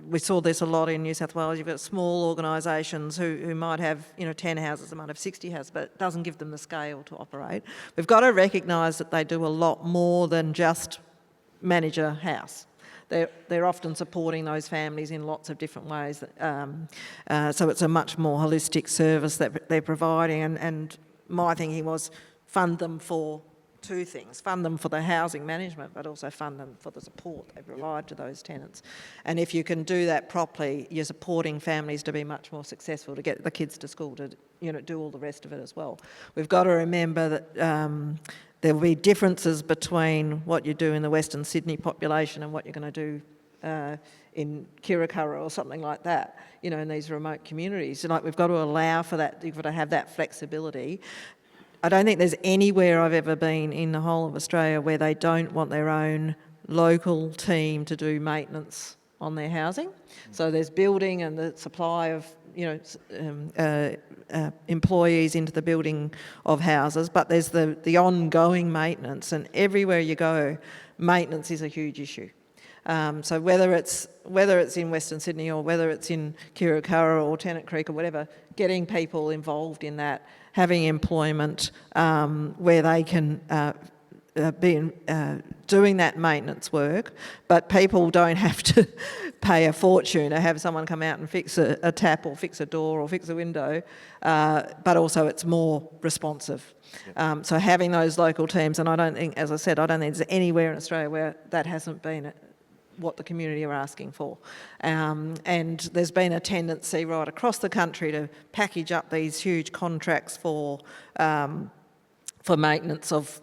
Speaker 5: we saw this a lot in New South Wales. You've got small organisations who might have 10 houses, they might have 60 houses, but it doesn't give them the scale to operate. We've got to recognise that they do a lot more than just manage a house. They're often supporting those families in lots of different ways. So it's a much more holistic service that they're providing. And my thinking was fund them for two things. Fund them for the housing management, but also fund them for the support they provide to those tenants. And if you can do that properly, you're supporting families to be much more successful, to get the kids to school, to do all the rest of it as well. We've got to remember that there will be differences between what you do in the Western Sydney population and what you're going to do in Kirakara or something like that, in these remote communities. So, we've got to allow for that. You've got to have that flexibility. I don't think there's anywhere I've ever been in the whole of Australia where they don't want their own local team to do maintenance on their housing. So there's building and the supply of employees into the building of houses, but there's the ongoing maintenance, and everywhere you go, maintenance is a huge issue. So whether it's in Western Sydney or whether it's in Kirakara or Tennant Creek or whatever, getting people involved in that, having employment where they can be doing that maintenance work, but people don't have to pay a fortune to have someone come out and fix a tap or fix a door or fix a window, but also it's more responsive. So having those local teams, and I don't think, as I said, I don't think there's anywhere in Australia where that hasn't been what the community are asking for. And there's been a tendency right across the country to package up these huge contracts for maintenance of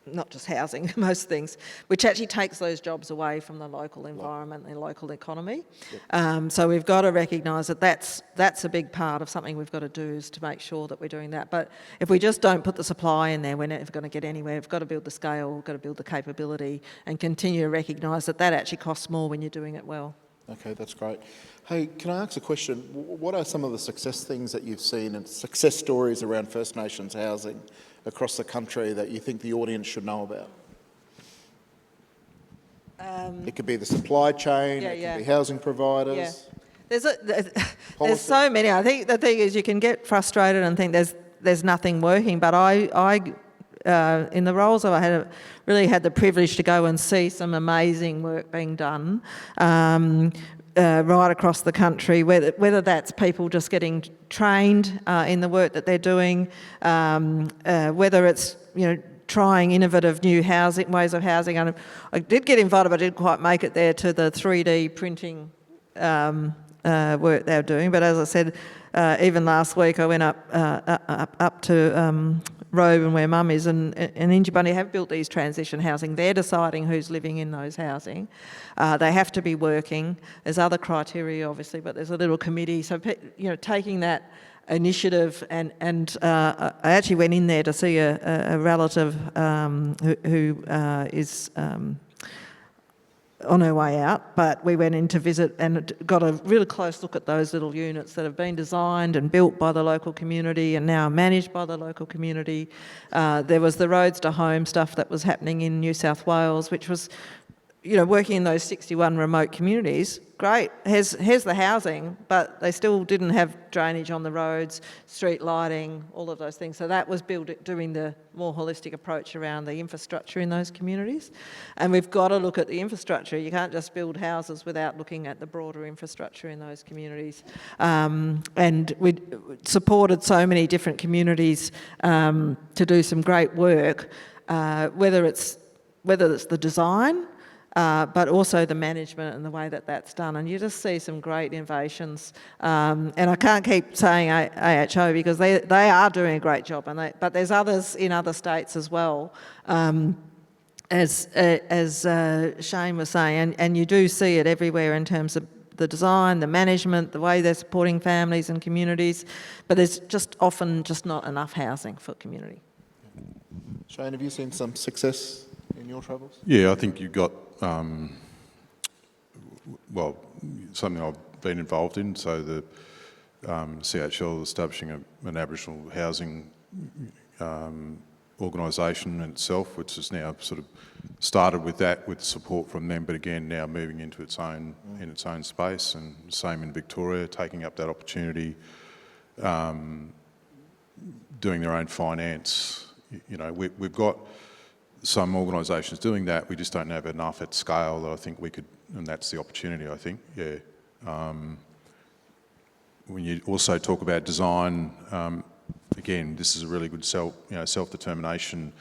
Speaker 5: not just housing, most things, which actually takes those jobs away from the local environment and the local economy. Yep. So we've got to recognise that that's a big part of something we've got to do, is to make sure that we're doing that. But if we just don't put the supply in there, we're never going to get anywhere. We've got to build the scale, we've got to build the capability, and continue to recognise that actually costs more when you're doing it well.
Speaker 4: Okay, that's great. Hey, can I ask a question? What are some of the success things that you've seen and success stories around First Nations housing across the country that you think the audience should know about? It could be the supply chain,
Speaker 5: Yeah,
Speaker 4: it
Speaker 5: yeah.
Speaker 4: could be housing providers.
Speaker 5: Yeah. There's
Speaker 4: Policy.
Speaker 5: so many. I think the thing is you can get frustrated and think there's nothing working, but I in the roles that I had, really had the privilege to go and see some amazing work being done right across the country, whether that's people just getting trained in the work that they're doing, whether it's, trying innovative new ways of housing. And I did get invited, but I didn't quite make it there, to the 3D printing work they were doing. But as I said, even last week I went up to Robe and where Mum is, and Injibunny have built these transition housing. They're deciding who's living in those housing. They have to be working. There's other criteria, obviously, but there's a little committee. So, taking that initiative, and I actually went in there to see a relative who is on her way out, but we went in to visit and got a really close look at those little units that have been designed and built by the local community and now managed by the local community. There was the Roads to Home stuff that was happening in New South Wales, which was, working in those 61 remote communities. Great, here's the housing, but they still didn't have drainage on the roads, street lighting, all of those things. So that was doing the more holistic approach around the infrastructure in those communities. And we've got to look at the infrastructure. You can't just build houses without looking at the broader infrastructure in those communities. And we supported so many different communities to do some great work, whether it's the design, but also the management and the way that that's done. And you just see some great innovations. And I can't keep saying AHO because they are doing a great job, but there's others in other states as well. As Shane was saying, and you do see it everywhere in terms of the design, the management, the way they're supporting families and communities, but there's often not enough housing for community.
Speaker 4: Shane, have you seen some success in your travels?
Speaker 3: Yeah, I think you've got, something I've been involved in. So the CHL establishing an Aboriginal housing organisation in itself, which has now sort of started with that, with support from them, but again now moving into its own space, and same in Victoria, taking up that opportunity, doing their own finance. We've got some organisations doing that. We just don't have enough at scale that I think we could, and that's the opportunity, I think. Yeah. When you also talk about design, again, this is a really good self-determination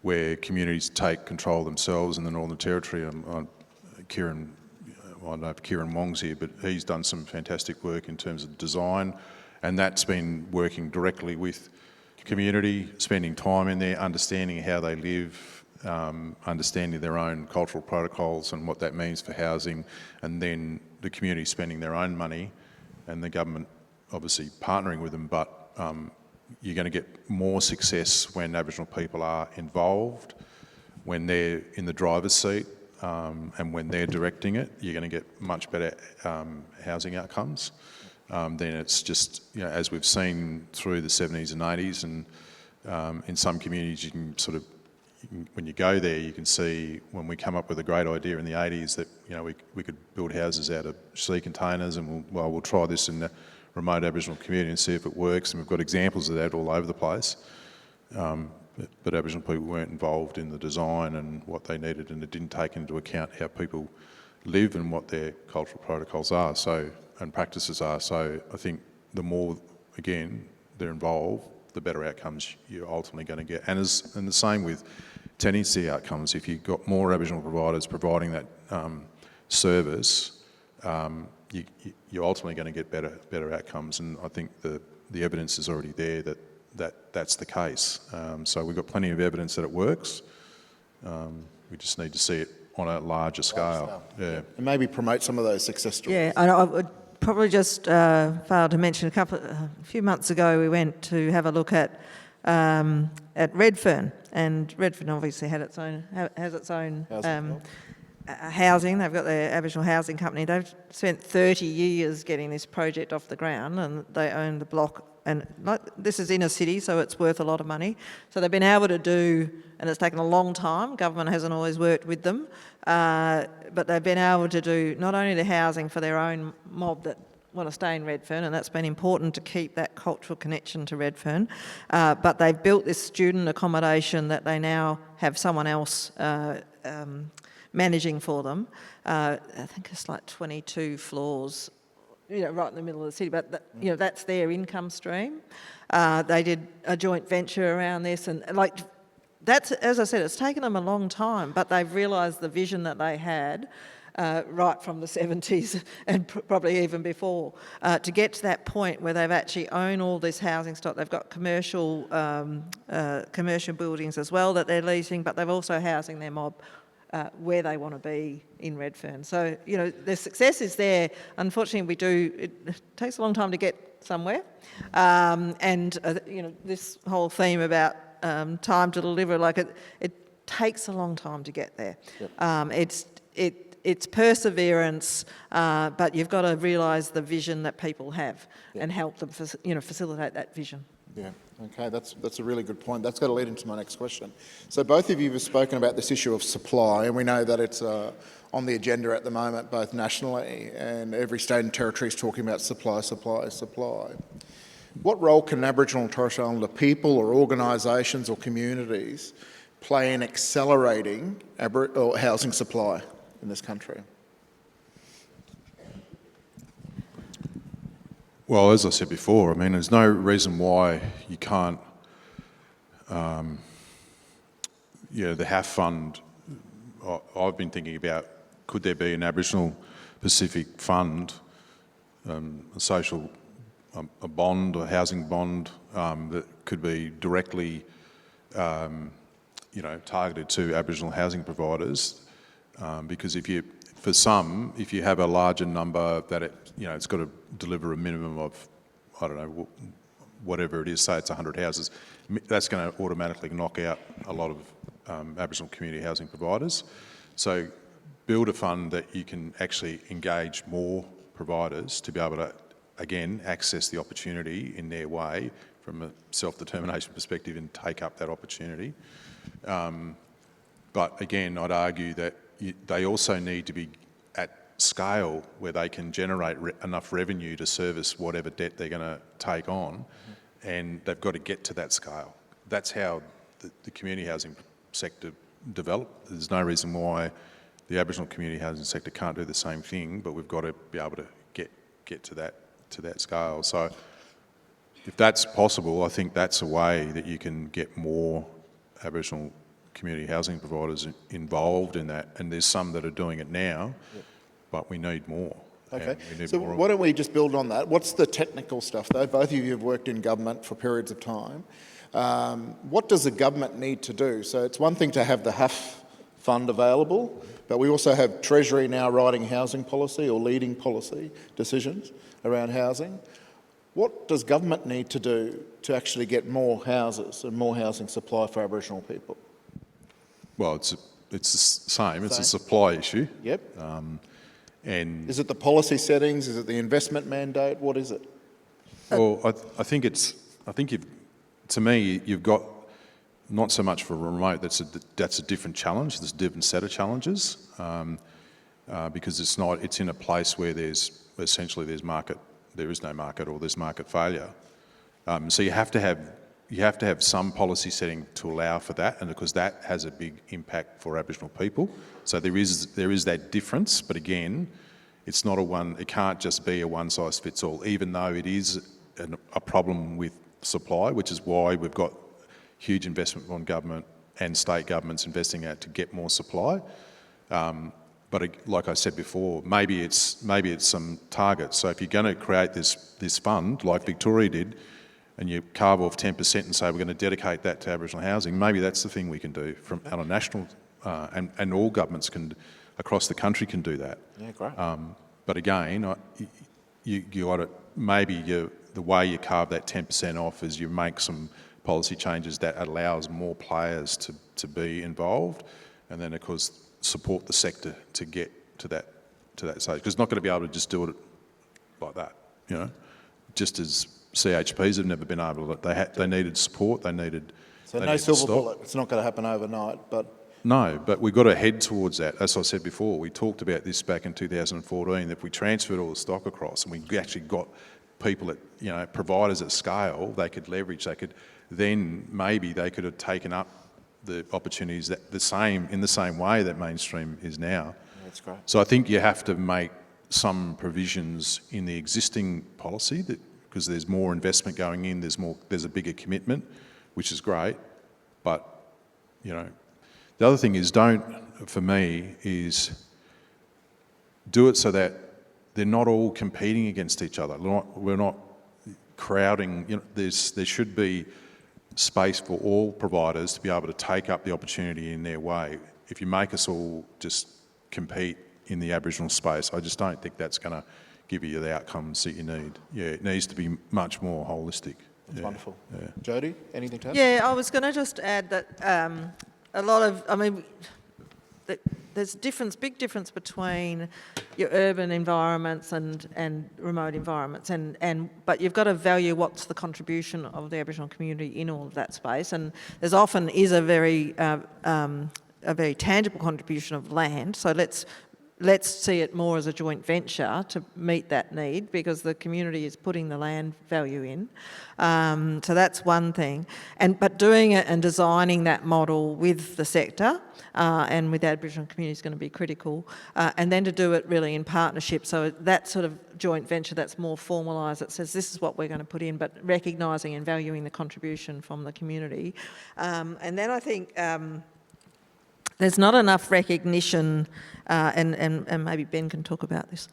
Speaker 3: where communities take control themselves in the Northern Territory. Kieran, I don't know if Kieran Wong's here, but he's done some fantastic work in terms of design, and that's been working directly with community, spending time in there, understanding how they live, understanding their own cultural protocols and what that means for housing, and then the community spending their own money and the government obviously partnering with them. But you're going to get more success when Aboriginal people are involved, when they're in the driver's seat, and when they're directing it. You're going to get much better housing outcomes. Then it's just, as we've seen through the 70s and 80s, and in some communities you can when you go there, you can see when we come up with a great idea in the 80s that we could build houses out of sea containers, and we'll try this in the remote Aboriginal community and see if it works. And we've got examples of that all over the place. But Aboriginal people weren't involved in the design and what they needed, and it didn't take into account how people live and what their cultural protocols are and practices are. So I think the more, again, they're involved, the better outcomes you're ultimately going to get. And the same with tenancy outcomes. If you've got more Aboriginal providers providing that service, you're ultimately going to get better outcomes. And I think the evidence is already there that's the case. So we've got plenty of evidence that it works. We just need to see it on a larger scale. Yeah.
Speaker 4: And maybe promote some of those success stories.
Speaker 5: Yeah, and I would probably just failed to mention a few months ago we went to have a look at Redfern, and Redfern obviously has its own housing. They've got their Aboriginal housing company. They've spent 30 years getting this project off the ground, and they own the block and this is inner city, so it's worth a lot of money. So they've been able to do, and it's taken a long time, government hasn't always worked with them, but they've been able to do not only the housing for their own mob that want to stay in Redfern, and that's been important to keep that cultural connection to Redfern, but they've built this student accommodation that they now have someone else managing for them. I think it's like 22 floors, right in the middle of the city, but that's their income stream. They did a joint venture around this, and that's, as I said, it's taken them a long time, but they've realised the vision that they had right from the 70s and probably even before, to get to that point where they've actually owned all this housing stock. They've got commercial buildings as well that they're leasing, but they're also housing their mob where they want to be in Redfern. So, the success is there. Unfortunately, it takes a long time to get somewhere. This whole theme about time to deliver, it takes a long time to get there. Yep. It's perseverance, but you've got to realise the vision that people have and help them, facilitate that vision.
Speaker 4: Yeah, okay, that's a really good point. That's got to lead into my next question. So both of you have spoken about this issue of supply, and we know that it's on the agenda at the moment, both nationally, and every state and territory is talking about supply. What role can Aboriginal and Torres Strait Islander people or organisations or communities play in accelerating housing supply in this country?
Speaker 3: Well, as I said before, there's no reason why you can't, the HAF fund, I've been thinking about, could there be an Aboriginal Pacific fund, a bond, a housing bond, that could be directly, targeted to Aboriginal housing providers, because if you have a larger number that it's got to deliver a minimum of, whatever it is, say it's 100 houses, that's going to automatically knock out a lot of Aboriginal community housing providers. So build a fund that you can actually engage more providers to be able to, again, access the opportunity in their way from a self-determination perspective and take up that opportunity. But again, I'd argue that they also need to be at scale where they can generate enough revenue to service whatever debt they're going to take on, and they've got to get to that scale. That's how the community housing sector developed. There's no reason why the Aboriginal community housing sector can't do the same thing, but we've got to be able to get to that scale. So if that's possible, I think that's a way that you can get more Aboriginal community housing providers involved in that, and there's some that are doing it now, but we need more.
Speaker 4: Okay, so why don't we just build on that? What's the technical stuff though? Both of you have worked in government for periods of time. What does the government need to do? So it's one thing to have the HAF fund available, but we also have Treasury now writing housing policy or leading policy decisions around housing. What does government need to do to actually get more houses and more housing supply for Aboriginal people?
Speaker 3: Well, it's the same. It's a supply issue.
Speaker 4: Yep.
Speaker 3: And
Speaker 4: is it the policy settings? Is it the investment mandate? What is it?
Speaker 3: Well, I think to me, you've got not so much for remote. That's a different challenge. There's a different set of challenges because it's in a place where there is no market, or there's market failure. So you have to have some policy setting to allow for that, and because that has a big impact for Aboriginal people. So there is that difference, but again, it's not it can't just be a one size fits all, even though it is a problem with supply, which is why we've got huge investment on government and state governments investing out to get more supply. But like I said before, maybe it's some targets. So if you're going to create this fund like Victoria did, and you carve off 10% and say we're going to dedicate that to Aboriginal housing, maybe that's the thing we can do on a national, and all governments across the country can do that.
Speaker 4: Yeah, great.
Speaker 3: But again, you got to, the way you carve that 10% off is you make some policy changes that allows more players to be involved, and then of course support the sector to get to that stage. Because it's not going to be able to just do it like that, just as CHPs have never been able to. They needed support. They needed.
Speaker 4: So
Speaker 3: they
Speaker 4: no
Speaker 3: needed
Speaker 4: silver
Speaker 3: stock.
Speaker 4: bullet. It's not going to happen overnight, but
Speaker 3: No, but we've got to head towards that. As I said before, we talked about this back in 2014. If we transferred all the stock across and we actually got people at, providers at scale, they could leverage. Then maybe they could have taken up the opportunities in the same way that mainstream is now.
Speaker 4: that's great.
Speaker 3: So I think you have to make some provisions in the existing policy because there's more investment going in. There's a bigger commitment, which is great, but the other thing is for me, do it so that they're not all competing against each other. We're not crowding. There should be space for all providers to be able to take up the opportunity in their way. If you make us all just compete in the Aboriginal space, I just don't think that's going to give you the outcomes that you need. Yeah, it needs to be much more holistic.
Speaker 4: That's wonderful. Yeah. Jody, anything to add?
Speaker 5: Yeah, I was going to just add that there's big difference between your urban environments and remote environments, but you've got to value what's the contribution of the Aboriginal community in all of that space, and there's often is a very tangible contribution of land. So let's see it more as a joint venture to meet that need, because the community is putting the land value in. So that's one thing. But doing it and designing that model with the sector and with the Aboriginal community is going to be critical. And then to do it really in partnership. So that sort of joint venture that's more formalised, that says this is what we're going to put in, but recognising and valuing the contribution from the community. And then I think there's not enough recognition, and maybe Ben can talk about this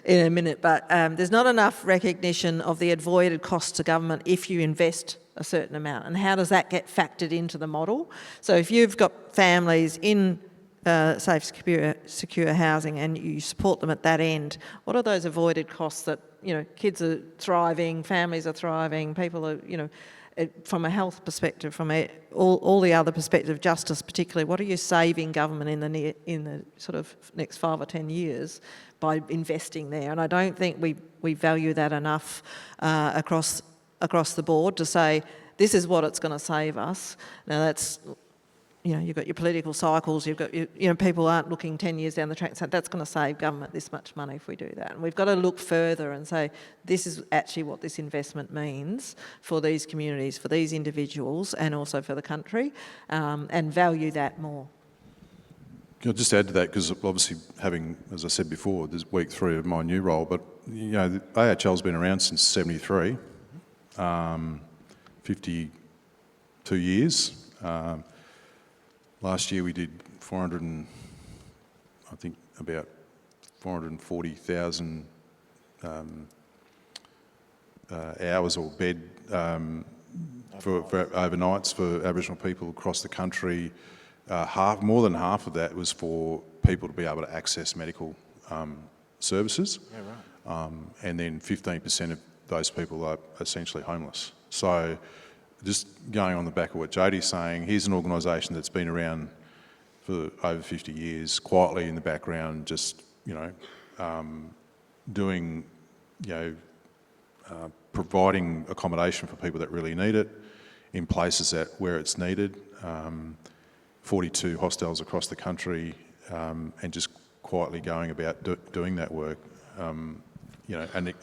Speaker 5: in a minute, but there's not enough recognition of the avoided costs to government if you invest a certain amount, and how does that get factored into the model? So if you've got families in safe, secure housing and you support them at that end, what are those avoided costs that, kids are thriving, families are thriving, people are, from a health perspective, from all the other perspective, justice particularly, what are you saving government in the sort of next 5 or 10 years by investing there? And I don't think we value that enough across the board to say this is what it's going to save us. Now that's, you've got your political cycles, you've got people aren't looking 10 years down the track and say that's going to save government this much money if we do that. And we've got to look further and say this is actually what this investment means for these communities, for these individuals, and also for the country, and value that more.
Speaker 3: Can I just add to that, because obviously having, as I said before, this is week 3 of my new role, but the AHL's been around since 73, 52 years. Last year we did about 440,000 hours or bed for overnights for Aboriginal people across the country. More than half of that was for people to be able to access medical services.
Speaker 4: Yeah, right.
Speaker 3: And then 15% of those people are essentially homeless. So just going on the back of what Jody's saying, here's an organisation that's been around for over 50 years, quietly in the background, just, doing, providing accommodation for people that really need it in places where it's needed. 42 hostels across the country, and just quietly going about doing that work. And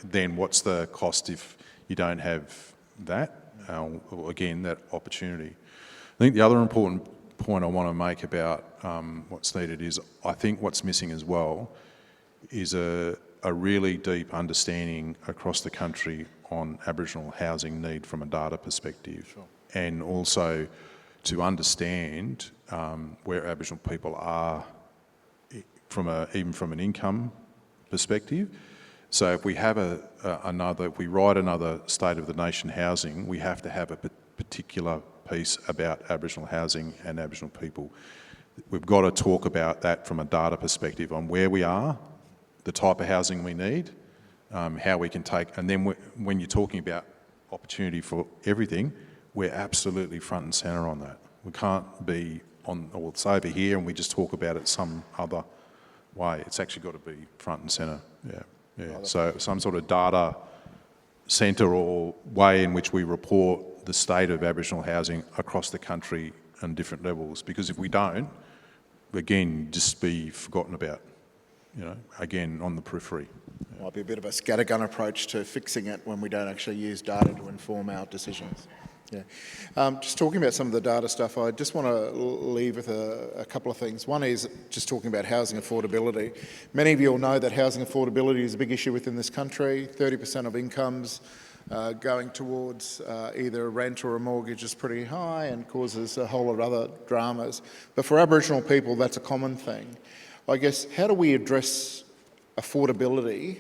Speaker 3: then what's the cost if you don't have that? Again, that opportunity. I think the other important point I want to make about what's needed is, I think what's missing as well is a really deep understanding across the country on Aboriginal housing need from a data perspective.
Speaker 4: Sure.
Speaker 3: And also to understand where Aboriginal people are even from an income perspective. So if we have if we write another State of the Nation housing, we have to have a particular piece about Aboriginal housing and Aboriginal people. We've got to talk about that from a data perspective on where we are, the type of housing we need, how we can take, and then when you're talking about opportunity for everything, we're absolutely front and centre on that. We can't be it's over here and we just talk about it some other way. It's actually got to be front and centre. Yeah. So some sort of data centre or way in which we report the state of Aboriginal housing across the country on different levels. Because if we don't, again, just be forgotten about, again, on the periphery.
Speaker 4: Might be a bit of a scattergun approach to fixing it when we don't actually use data to inform our decisions. Yeah. Just talking about some of the data stuff, I just want to leave with a couple of things. One is just talking about housing affordability. Many of you will know that housing affordability is a big issue within this country. 30% of incomes going towards either a rent or a mortgage is pretty high and causes a whole lot of other dramas. But for Aboriginal people, that's a common thing. I guess, how do we address affordability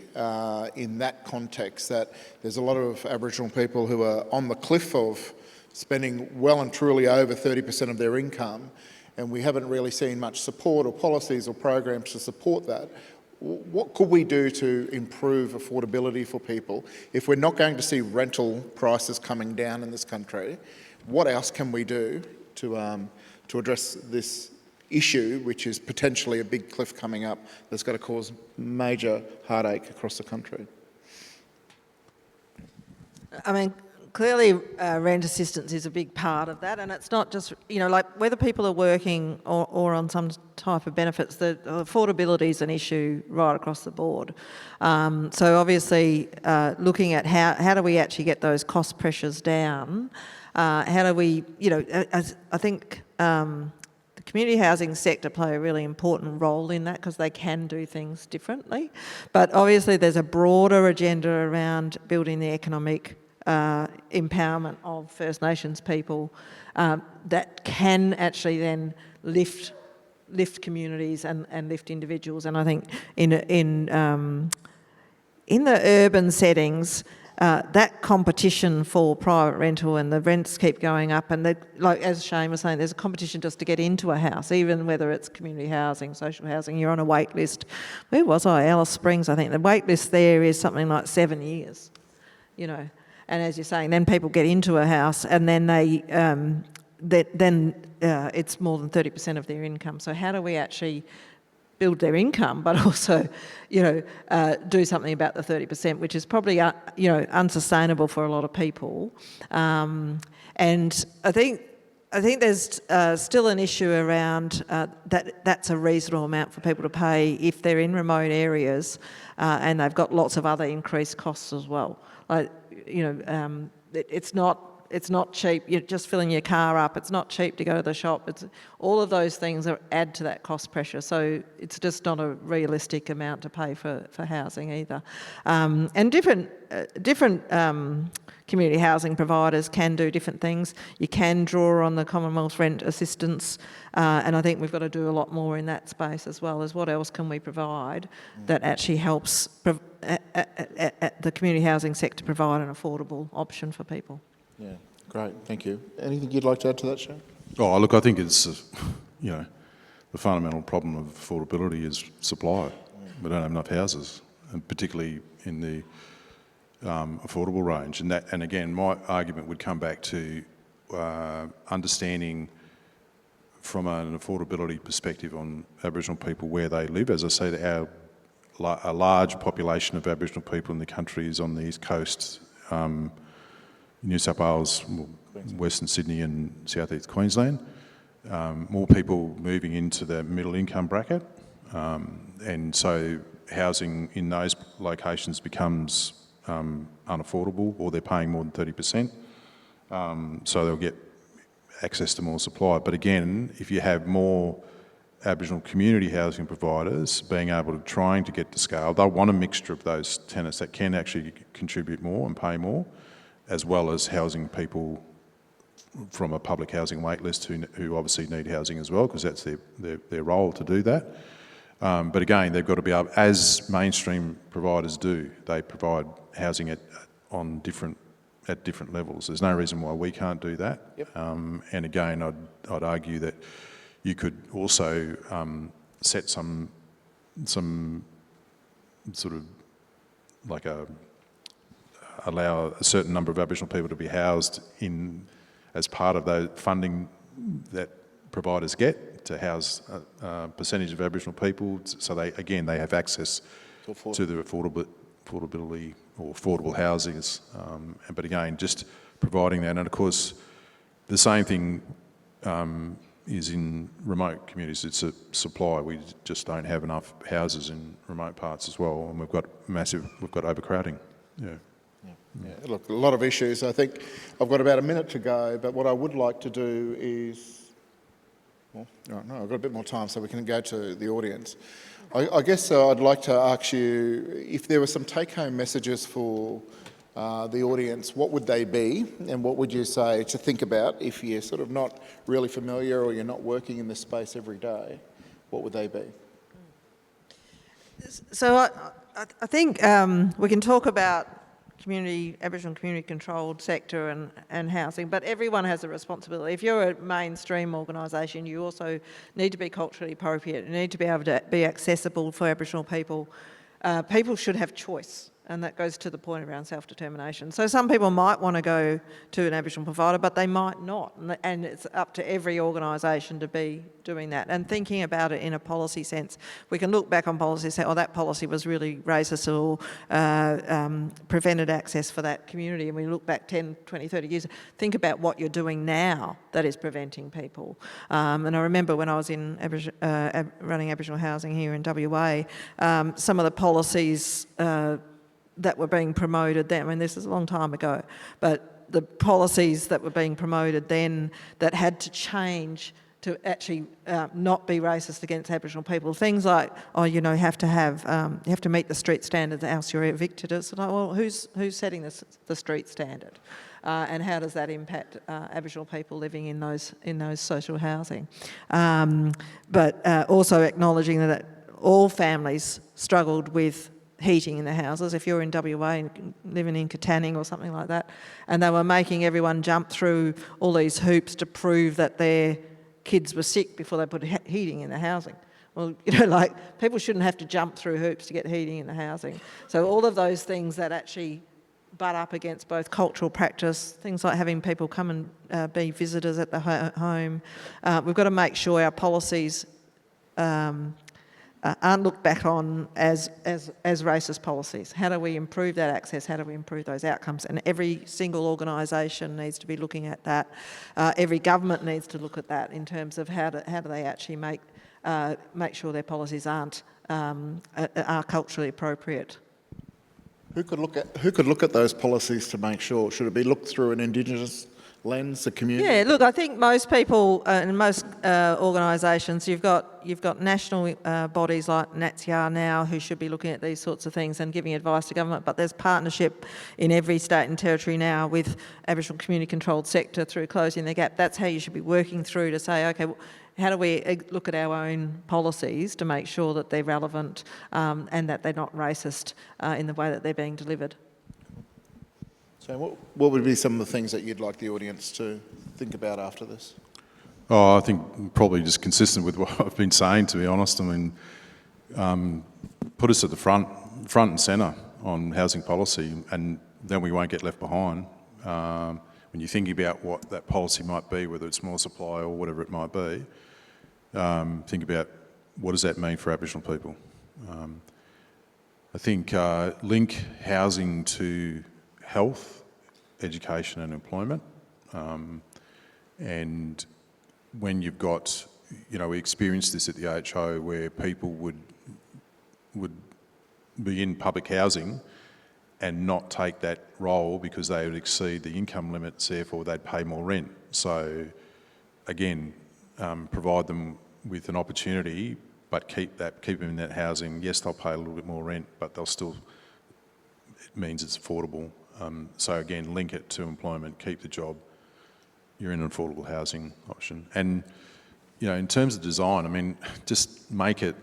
Speaker 4: in that context, that there's a lot of Aboriginal people who are on the cliff of spending well and truly over 30% of their income, and we haven't really seen much support or policies or programs to support that. What could we do to improve affordability for people? If we're not going to see rental prices coming down in this country, what else can we do to address this issue, which is potentially a big cliff coming up that's going to cause major heartache across the country?
Speaker 5: I mean, clearly rent assistance is a big part of that, and it's not just, like whether people are working or on some type of benefits, the affordability is an issue right across the board. So obviously looking at how do we actually get those cost pressures down, how do we, I think the community housing sector play a really important role in that because they can do things differently. But obviously there's a broader agenda around building the economic empowerment of First Nations people that can actually then lift communities and lift individuals. And I think in the urban settings, that competition for private rental and the rents keep going up, and like as Shane was saying, there's a competition just to get into a house, even whether it's community housing, social housing. You're on a wait list. Where was I? Alice Springs, I think. The wait list there is something like 7 years, And as you're saying, then people get into a house, and then it's more than 30% of their income. So how do we actually build their income, but also, do something about the 30%, which is probably, unsustainable for a lot of people. And I think there's still an issue around that's a reasonable amount for people to pay if they're in remote areas, and they've got lots of other increased costs as well. It's not cheap. You're just filling your car up. It's not cheap to go to the shop. All of those things add to that cost pressure. So it's just not a realistic amount to pay for housing either. And different community housing providers can do different things. You can draw on the Commonwealth Rent Assistance, and I think we've got to do a lot more in that space as well, as what else can we provide that actually helps the community housing sector provide an affordable option for people.
Speaker 4: Yeah, great, thank you. Anything you'd like to add to that, Shane?
Speaker 3: Oh, look, I think it's, the fundamental problem of affordability is supply. We don't have enough houses, and particularly in the affordable range. And again, my argument would come back to understanding from an affordability perspective on Aboriginal people where they live. As I say, a large population of Aboriginal people in the country is on the East Coast, New South Wales, Western Sydney and South East Queensland. More people moving into the middle income bracket, and so housing in those locations becomes unaffordable, or they're paying more than 30%, so they'll get access to more supply. But again, if you have more Aboriginal community housing providers being able to trying to get to scale, they'll want a mixture of those tenants that can actually contribute more and pay more, as well as housing people from a public housing wait list who obviously need housing as well, because that's their role to do that. But again, they've got to be able, as mainstream providers do, they provide housing at different levels. There's no reason why we can't do that. Yep. And again, I'd argue that you could also set some sort of like allow a certain number of Aboriginal people to be housed in as part of the funding that providers get to house a percentage of Aboriginal people, so they have access to the affordability or affordable houses. But again, just providing that. And of course, the same thing is in remote communities. It's a supply. We just don't have enough houses in remote parts as well, and we've got overcrowding. Yeah.
Speaker 4: Look, a lot of issues. I think I've got about a minute to go, but what I would like to do is... Well, no, I've got a bit more time so we can go to the audience. I guess I'd like to ask you if there were some take-home messages for the audience, what would they be, and what would you say to think about if you're sort of not really familiar or you're not working in this space every day? What would they be?
Speaker 5: So I think we can talk about Aboriginal community-controlled sector and housing, but everyone has a responsibility. If you're a mainstream organisation, you also need to be culturally appropriate. You need to be able to be accessible for Aboriginal people. People should have choice, and that goes to the point around self-determination. So some people might want to go to an Aboriginal provider, but they might not, and it's up to every organisation to be doing that. And thinking about it in a policy sense, we can look back on policy and say, oh, that policy was really racist or prevented access for that community, and we look back 10, 20, 30 years, think about what you're doing now that is preventing people. And I remember when I was in running Aboriginal housing here in WA, some of the policies that were being promoted then, I mean, this is a long time ago, but the policies that were being promoted then that had to change to actually not be racist against Aboriginal people. Things like, oh, you have to meet the street standards, else you're evicted. It's like, well, who's setting the street standard? And how does that impact Aboriginal people living in those social housing? But also acknowledging that all families struggled with heating in the houses. If you're in WA and living in Katanning or something like that, and they were making everyone jump through all these hoops to prove that their kids were sick before they put heating in the housing. Well, people shouldn't have to jump through hoops to get heating in the housing. So all of those things that actually butt up against both cultural practice, things like having people come and be visitors at the home. We've got to make sure our policies aren't looked back on as racist policies. How do we improve that access? How do we improve those outcomes? And every single organisation needs to be looking at that. Every government needs to look at that in terms of how do they actually make sure their policies are culturally appropriate.
Speaker 4: Who could look at those policies to make sure? Should it be looked through an Indigenous lens, the community?
Speaker 5: Yeah, look, I think most people and most organisations, you've got national bodies like NATSYAR now who should be looking at these sorts of things and giving advice to government, but there's partnership in every state and territory now with Aboriginal community-controlled sector through Closing the Gap. That's how you should be working through to say, okay, how do we look at our own policies to make sure that they're relevant and that they're not racist in the way that they're being delivered?
Speaker 4: So what would be some of the things that you'd like the audience to think about after this?
Speaker 3: Oh, I think probably just consistent with what I've been saying, to be honest. I mean, put us at the front and centre on housing policy, and then we won't get left behind. When you're thinking about what that policy might be, whether it's more supply or whatever it might be, think about what does that mean for Aboriginal people. I think link housing to health, education and employment. And when you've got, we experienced this at the AHO where people would be in public housing and not take that role because they would exceed the income limits, therefore they'd pay more rent. So again, provide them with an opportunity, but keep them in that housing. Yes, they'll pay a little bit more rent, but it means it's affordable. So again, link it to employment, keep the job, you're in an affordable housing option. And, in terms of design, I mean, just make it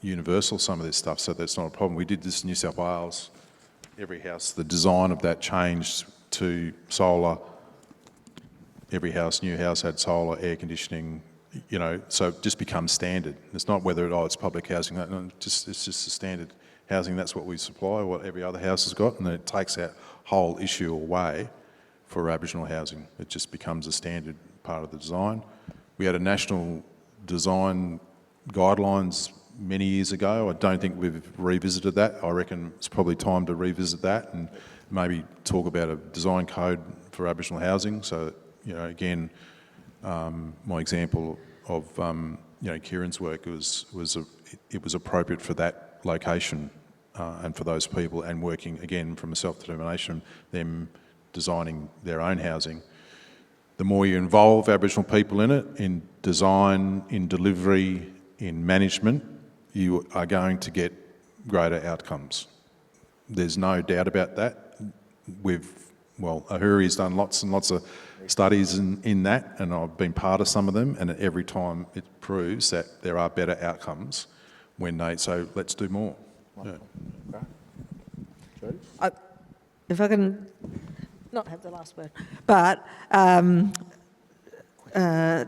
Speaker 3: universal, some of this stuff, so that's not a problem. We did this in New South Wales. Every house, the design of that changed to solar. Every new house had solar, air conditioning, so it just becomes standard. It's not whether it's public housing, it's just a standard housing. That's what we supply, what every other house has got, and then it takes that whole issue away for Aboriginal housing. It just becomes a standard part of the design. We had a national design guidelines many years ago. I don't think we've revisited that. I reckon it's probably time to revisit that and maybe talk about a design code for Aboriginal housing. So, again, my example of Kieran's work it was appropriate for that location and for those people, and working again from a self-determination, them designing their own housing. The more you involve Aboriginal people in it, in design, in delivery, in management, you are going to get greater outcomes. There's no doubt about that. Ahuri's done lots and lots of studies in that, and I've been part of some of them, and every time it proves that there are better outcomes when they say, let's do more. Yeah.
Speaker 4: Jody?
Speaker 5: If I can not have the last word, but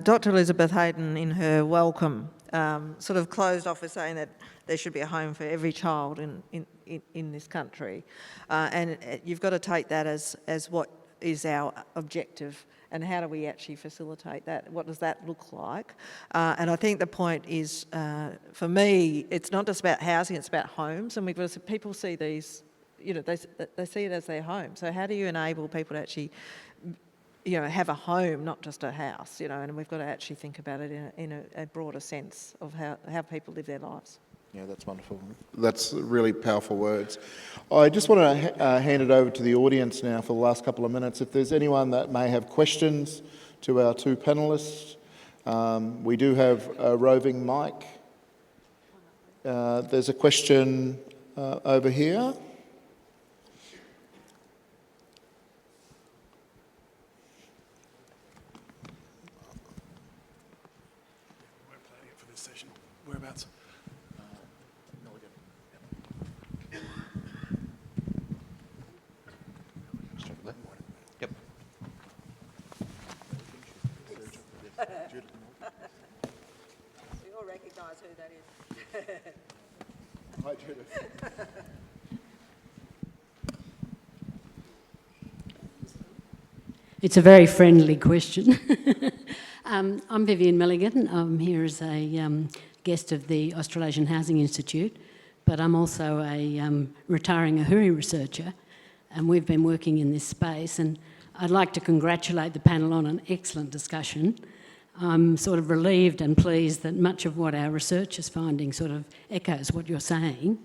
Speaker 5: Dr. Elizabeth Hayden, in her welcome, sort of closed off with saying that there should be a home for every child in this country, and you've got to take that as what is our objective, and how do we actually facilitate that? What does that look like? And I think the point is, for me, it's not just about housing; it's about homes, and people see these. They see it as their home. So how do you enable people to actually, have a home, not just a house, and we've got to actually think about it in a broader sense of how people live their lives.
Speaker 4: Yeah, that's wonderful. That's really powerful words. I just want to hand it over to the audience now for the last couple of minutes. If there's anyone that may have questions to our two panellists, we do have a roving mic. There's a question over here.
Speaker 1: Whereabouts?
Speaker 6: Yep.
Speaker 5: We all recognise who that is.
Speaker 4: Hi, Judith.
Speaker 7: It's a very friendly question. I'm Vivienne Milligan. I'm here as a guest of the Australasian Housing Institute, but I'm also a retiring Ahuri researcher, and we've been working in this space, and I'd like to congratulate the panel on an excellent discussion. I'm sort of relieved and pleased that much of what our research is finding sort of echoes what you're saying.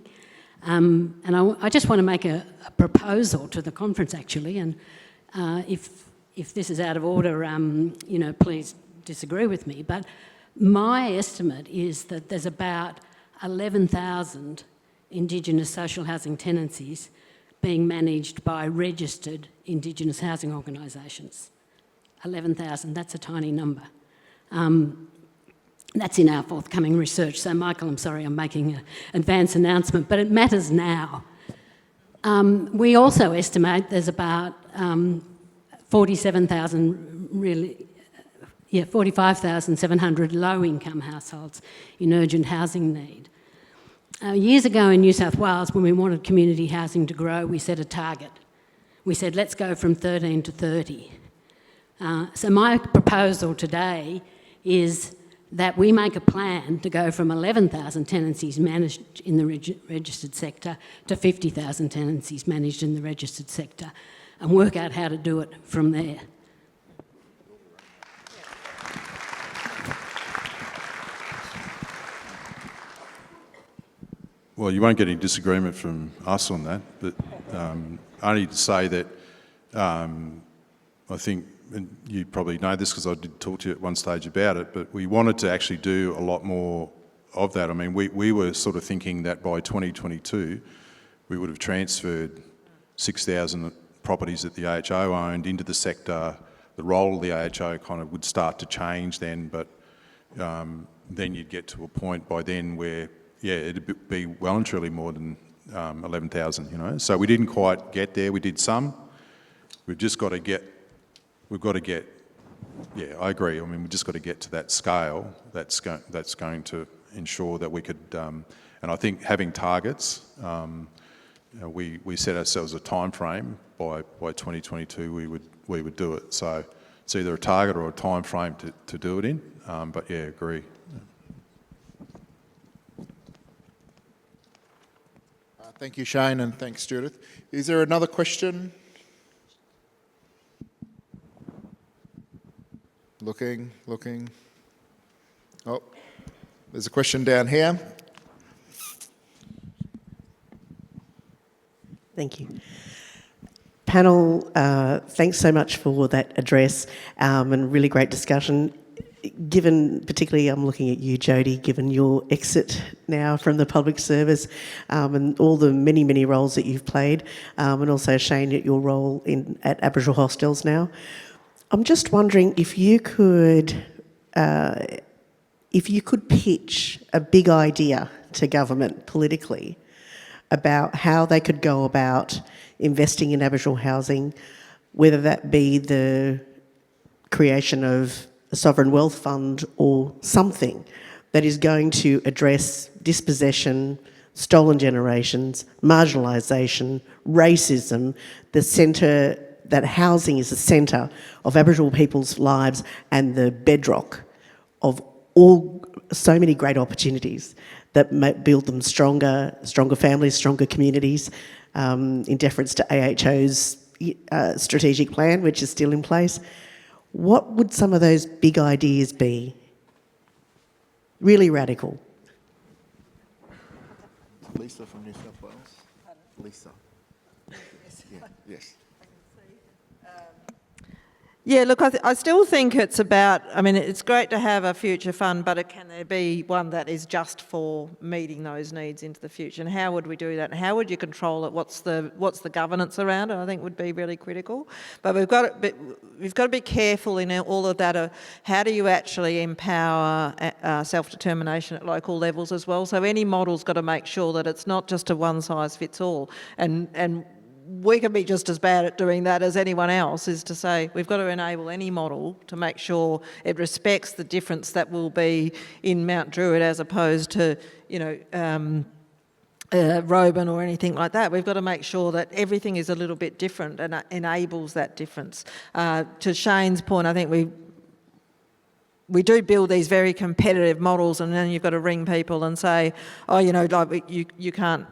Speaker 7: And I just want to make a proposal to the conference, actually, and if this is out of order, please disagree with me, but my estimate is that there's about 11,000 Indigenous social housing tenancies being managed by registered Indigenous housing organisations. 11,000, that's a tiny number. That's in our forthcoming research. So, Michael, I'm sorry I'm making an advance announcement, but it matters now. We also estimate there's about 45,700 low-income households in urgent housing need. Years ago in New South Wales, when we wanted community housing to grow, we set a target. We said, let's go from 13 to 30. So my proposal today is that we make a plan to go from 11,000 tenancies managed in the registered sector to 50,000 tenancies managed in the registered sector, and work out how to do it from there.
Speaker 3: Well, you won't get any disagreement from us on that, but only to say that I think, and you probably know this because I did talk to you at one stage about it, but we wanted to actually do a lot more of that. I mean, we were sort of thinking that by 2022 we would have transferred 6,000 properties that the AHO owned into the sector. The role of the AHO kind of would start to change then, but then you'd get to a point by then where, yeah, it'd be well and truly more than 11,000, you know. So we didn't quite get there. We did some. We've just got to get, yeah, I agree. I mean, we've just got to get to that scale that's going to ensure that we could, and I think having targets, we set ourselves a time frame by 2022 we would do it. So it's either a target or a time frame to do it in, but yeah, agree.
Speaker 4: Thank you, Shane, and thanks, Judith. Is there another question? Looking. Oh, there's a question down here.
Speaker 8: Thank you. Panel, thanks so much for that address and really great discussion. Given, particularly I'm looking at you, Jody, given your exit now from the public service and all the many, many roles that you've played, and also Shane, at your role at Aboriginal Hostels now, I'm just wondering if you could pitch a big idea to government politically about how they could go about investing in Aboriginal housing, whether that be the creation of a sovereign wealth fund or something that is going to address dispossession, stolen generations, marginalisation, racism, that housing is the centre of Aboriginal people's lives and the bedrock of so many great opportunities that might build them stronger families, stronger communities, in deference to AHO's strategic plan, which is still in place. What would some of those big ideas be? Really radical.
Speaker 4: Lisa from New South Wales. Lisa. Yes.
Speaker 5: Yeah, look, I still think it's about, I mean, it's great to have a future fund, but can there be one that is just for meeting those needs into the future? And how would we do that? And how would you control it? What's the governance around it? I think would be really critical. But we've got to be careful in all of that. How do you actually empower self-determination at local levels as well? So any model's got to make sure that it's not just a one-size-fits-all. And we can be just as bad at doing that as anyone else, is to say we've got to enable any model to make sure it respects the difference that will be in Mount Druitt as opposed to, Roban or anything like that. We've got to make sure that everything is a little bit different and enables that difference. To Shane's point, I think we do build these very competitive models, and then you've got to ring people and say, oh, you can't.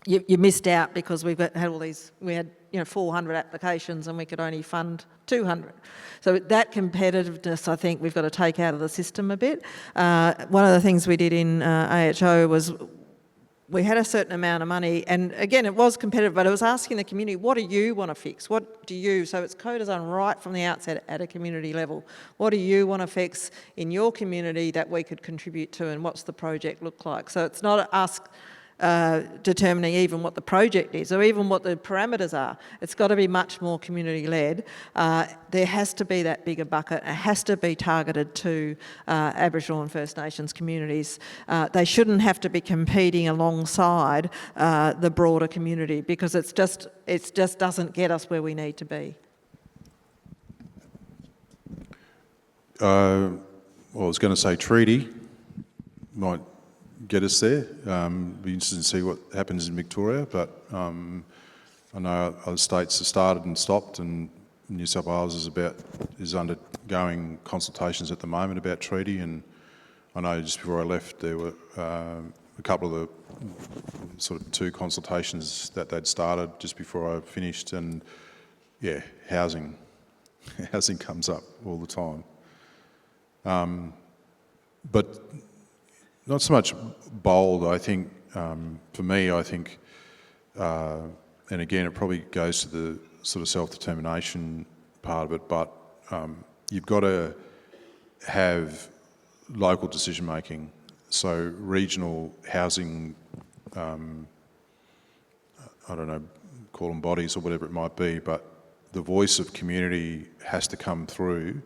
Speaker 5: You missed out because we had 400 applications and we could only fund 200. So that competitiveness, I think, we've got to take out of the system a bit. One of the things we did in AHO was we had a certain amount of money, and again, it was competitive, but it was asking the community, what do you want to fix? What do you, so it's co-design right from the outset at a community level. What do you want to fix in your community that we could contribute to, and what's the project look like? So it's not us determining even what the project is or even what the parameters are. It's got to be much more community-led. There has to be that bigger bucket. It has to be targeted to Aboriginal and First Nations communities. They shouldn't have to be competing alongside the broader community, because it just doesn't get us where we need to be.
Speaker 3: I was going to say treaty might get us there. Be interested to see what happens in Victoria, but I know other states have started and stopped, and New South Wales is undergoing consultations at the moment about treaty. And I know just before I left, there were a couple of the sort of two consultations that they'd started just before I finished, and yeah, housing comes up all the time, but not so much bold. I think, for me, and again, it probably goes to the sort of self-determination part of it, but you've got to have local decision-making. So regional housing, I don't know, call them bodies or whatever it might be, but the voice of community has to come through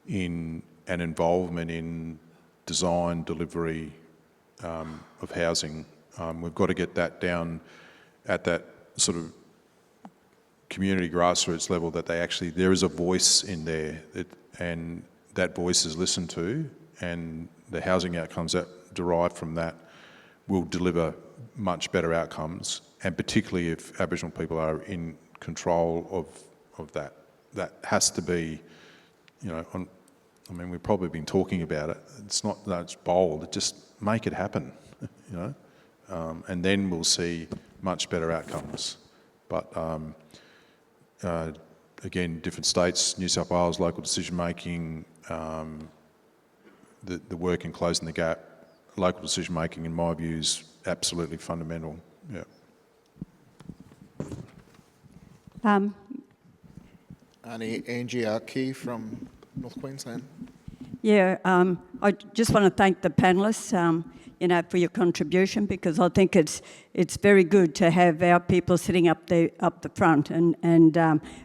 Speaker 3: in an involvement in design, delivery of housing. We've got to get that down at that sort of community grassroots level, that there is a voice in there, and that voice is listened to, and the housing outcomes that derive from that will deliver much better outcomes, and particularly if Aboriginal people are in control of that. That has to be, we've probably been talking about it. It's not that it's bold. Just make it happen. and then we'll see much better outcomes. But again, different states, New South Wales, local decision making, the work in closing the gap, local decision making, in my view, is absolutely fundamental. Yeah.
Speaker 4: Angie Arkey from North Queensland.
Speaker 9: Yeah, I just want to thank the panellists, for your contribution, because I think it's very good to have our people sitting up the front and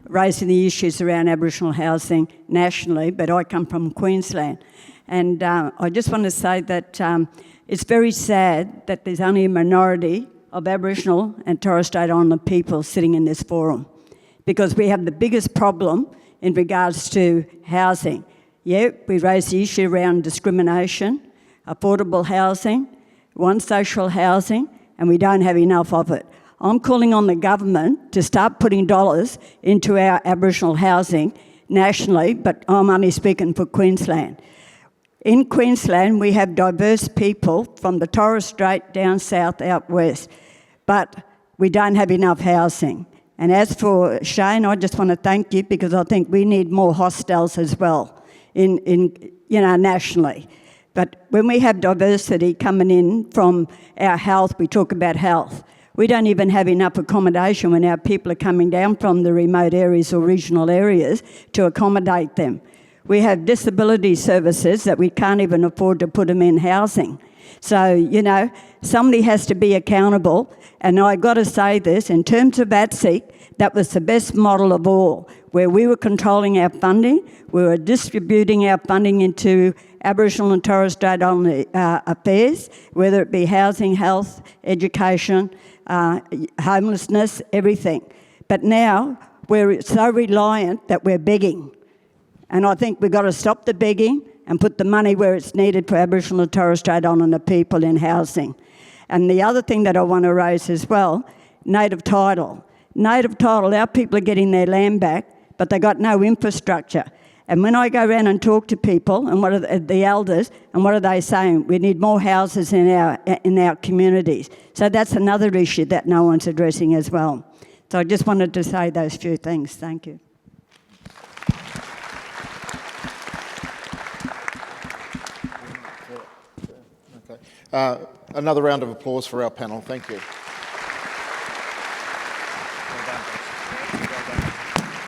Speaker 9: raising the issues around Aboriginal housing nationally. But I come from Queensland, and I just want to say that it's very sad that there's only a minority of Aboriginal and Torres Strait Islander people sitting in this forum, because we have the biggest problem in regards to housing. Yeah, we raised the issue around discrimination, affordable housing, social housing, and we don't have enough of it. I'm calling on the government to start putting dollars into our Aboriginal housing nationally, but I'm only speaking for Queensland. In Queensland, we have diverse people from the Torres Strait down south, out west, but we don't have enough housing. And as for Shane, I just want to thank you, because I think we need more hostels as well nationally. But when we have diversity coming in from our health, we talk about health. We don't even have enough accommodation when our people are coming down from the remote areas or regional areas to accommodate them. We have disability services that we can't even afford to put them in housing. So, somebody has to be accountable. And I've got to say this, in terms of ATSEC, that was the best model of all, where we were controlling our funding, we were distributing our funding into Aboriginal and Torres Strait Islander affairs, whether it be housing, health, education, homelessness, everything. But now we're so reliant that we're begging. And I think we've got to stop the begging and put the money where it's needed for Aboriginal and Torres Strait Islander people in housing. And the other thing that I want to raise as well, native title. Native title, our people are getting their land back, but they got no infrastructure. And when I go around and talk to people, and what are the elders, and what are they saying? We need more houses in our communities. So that's another issue that no one's addressing as well. So I just wanted to say those few things. Thank you.
Speaker 4: Okay. Another round of applause for our panel. Thank you. Well done. Well done.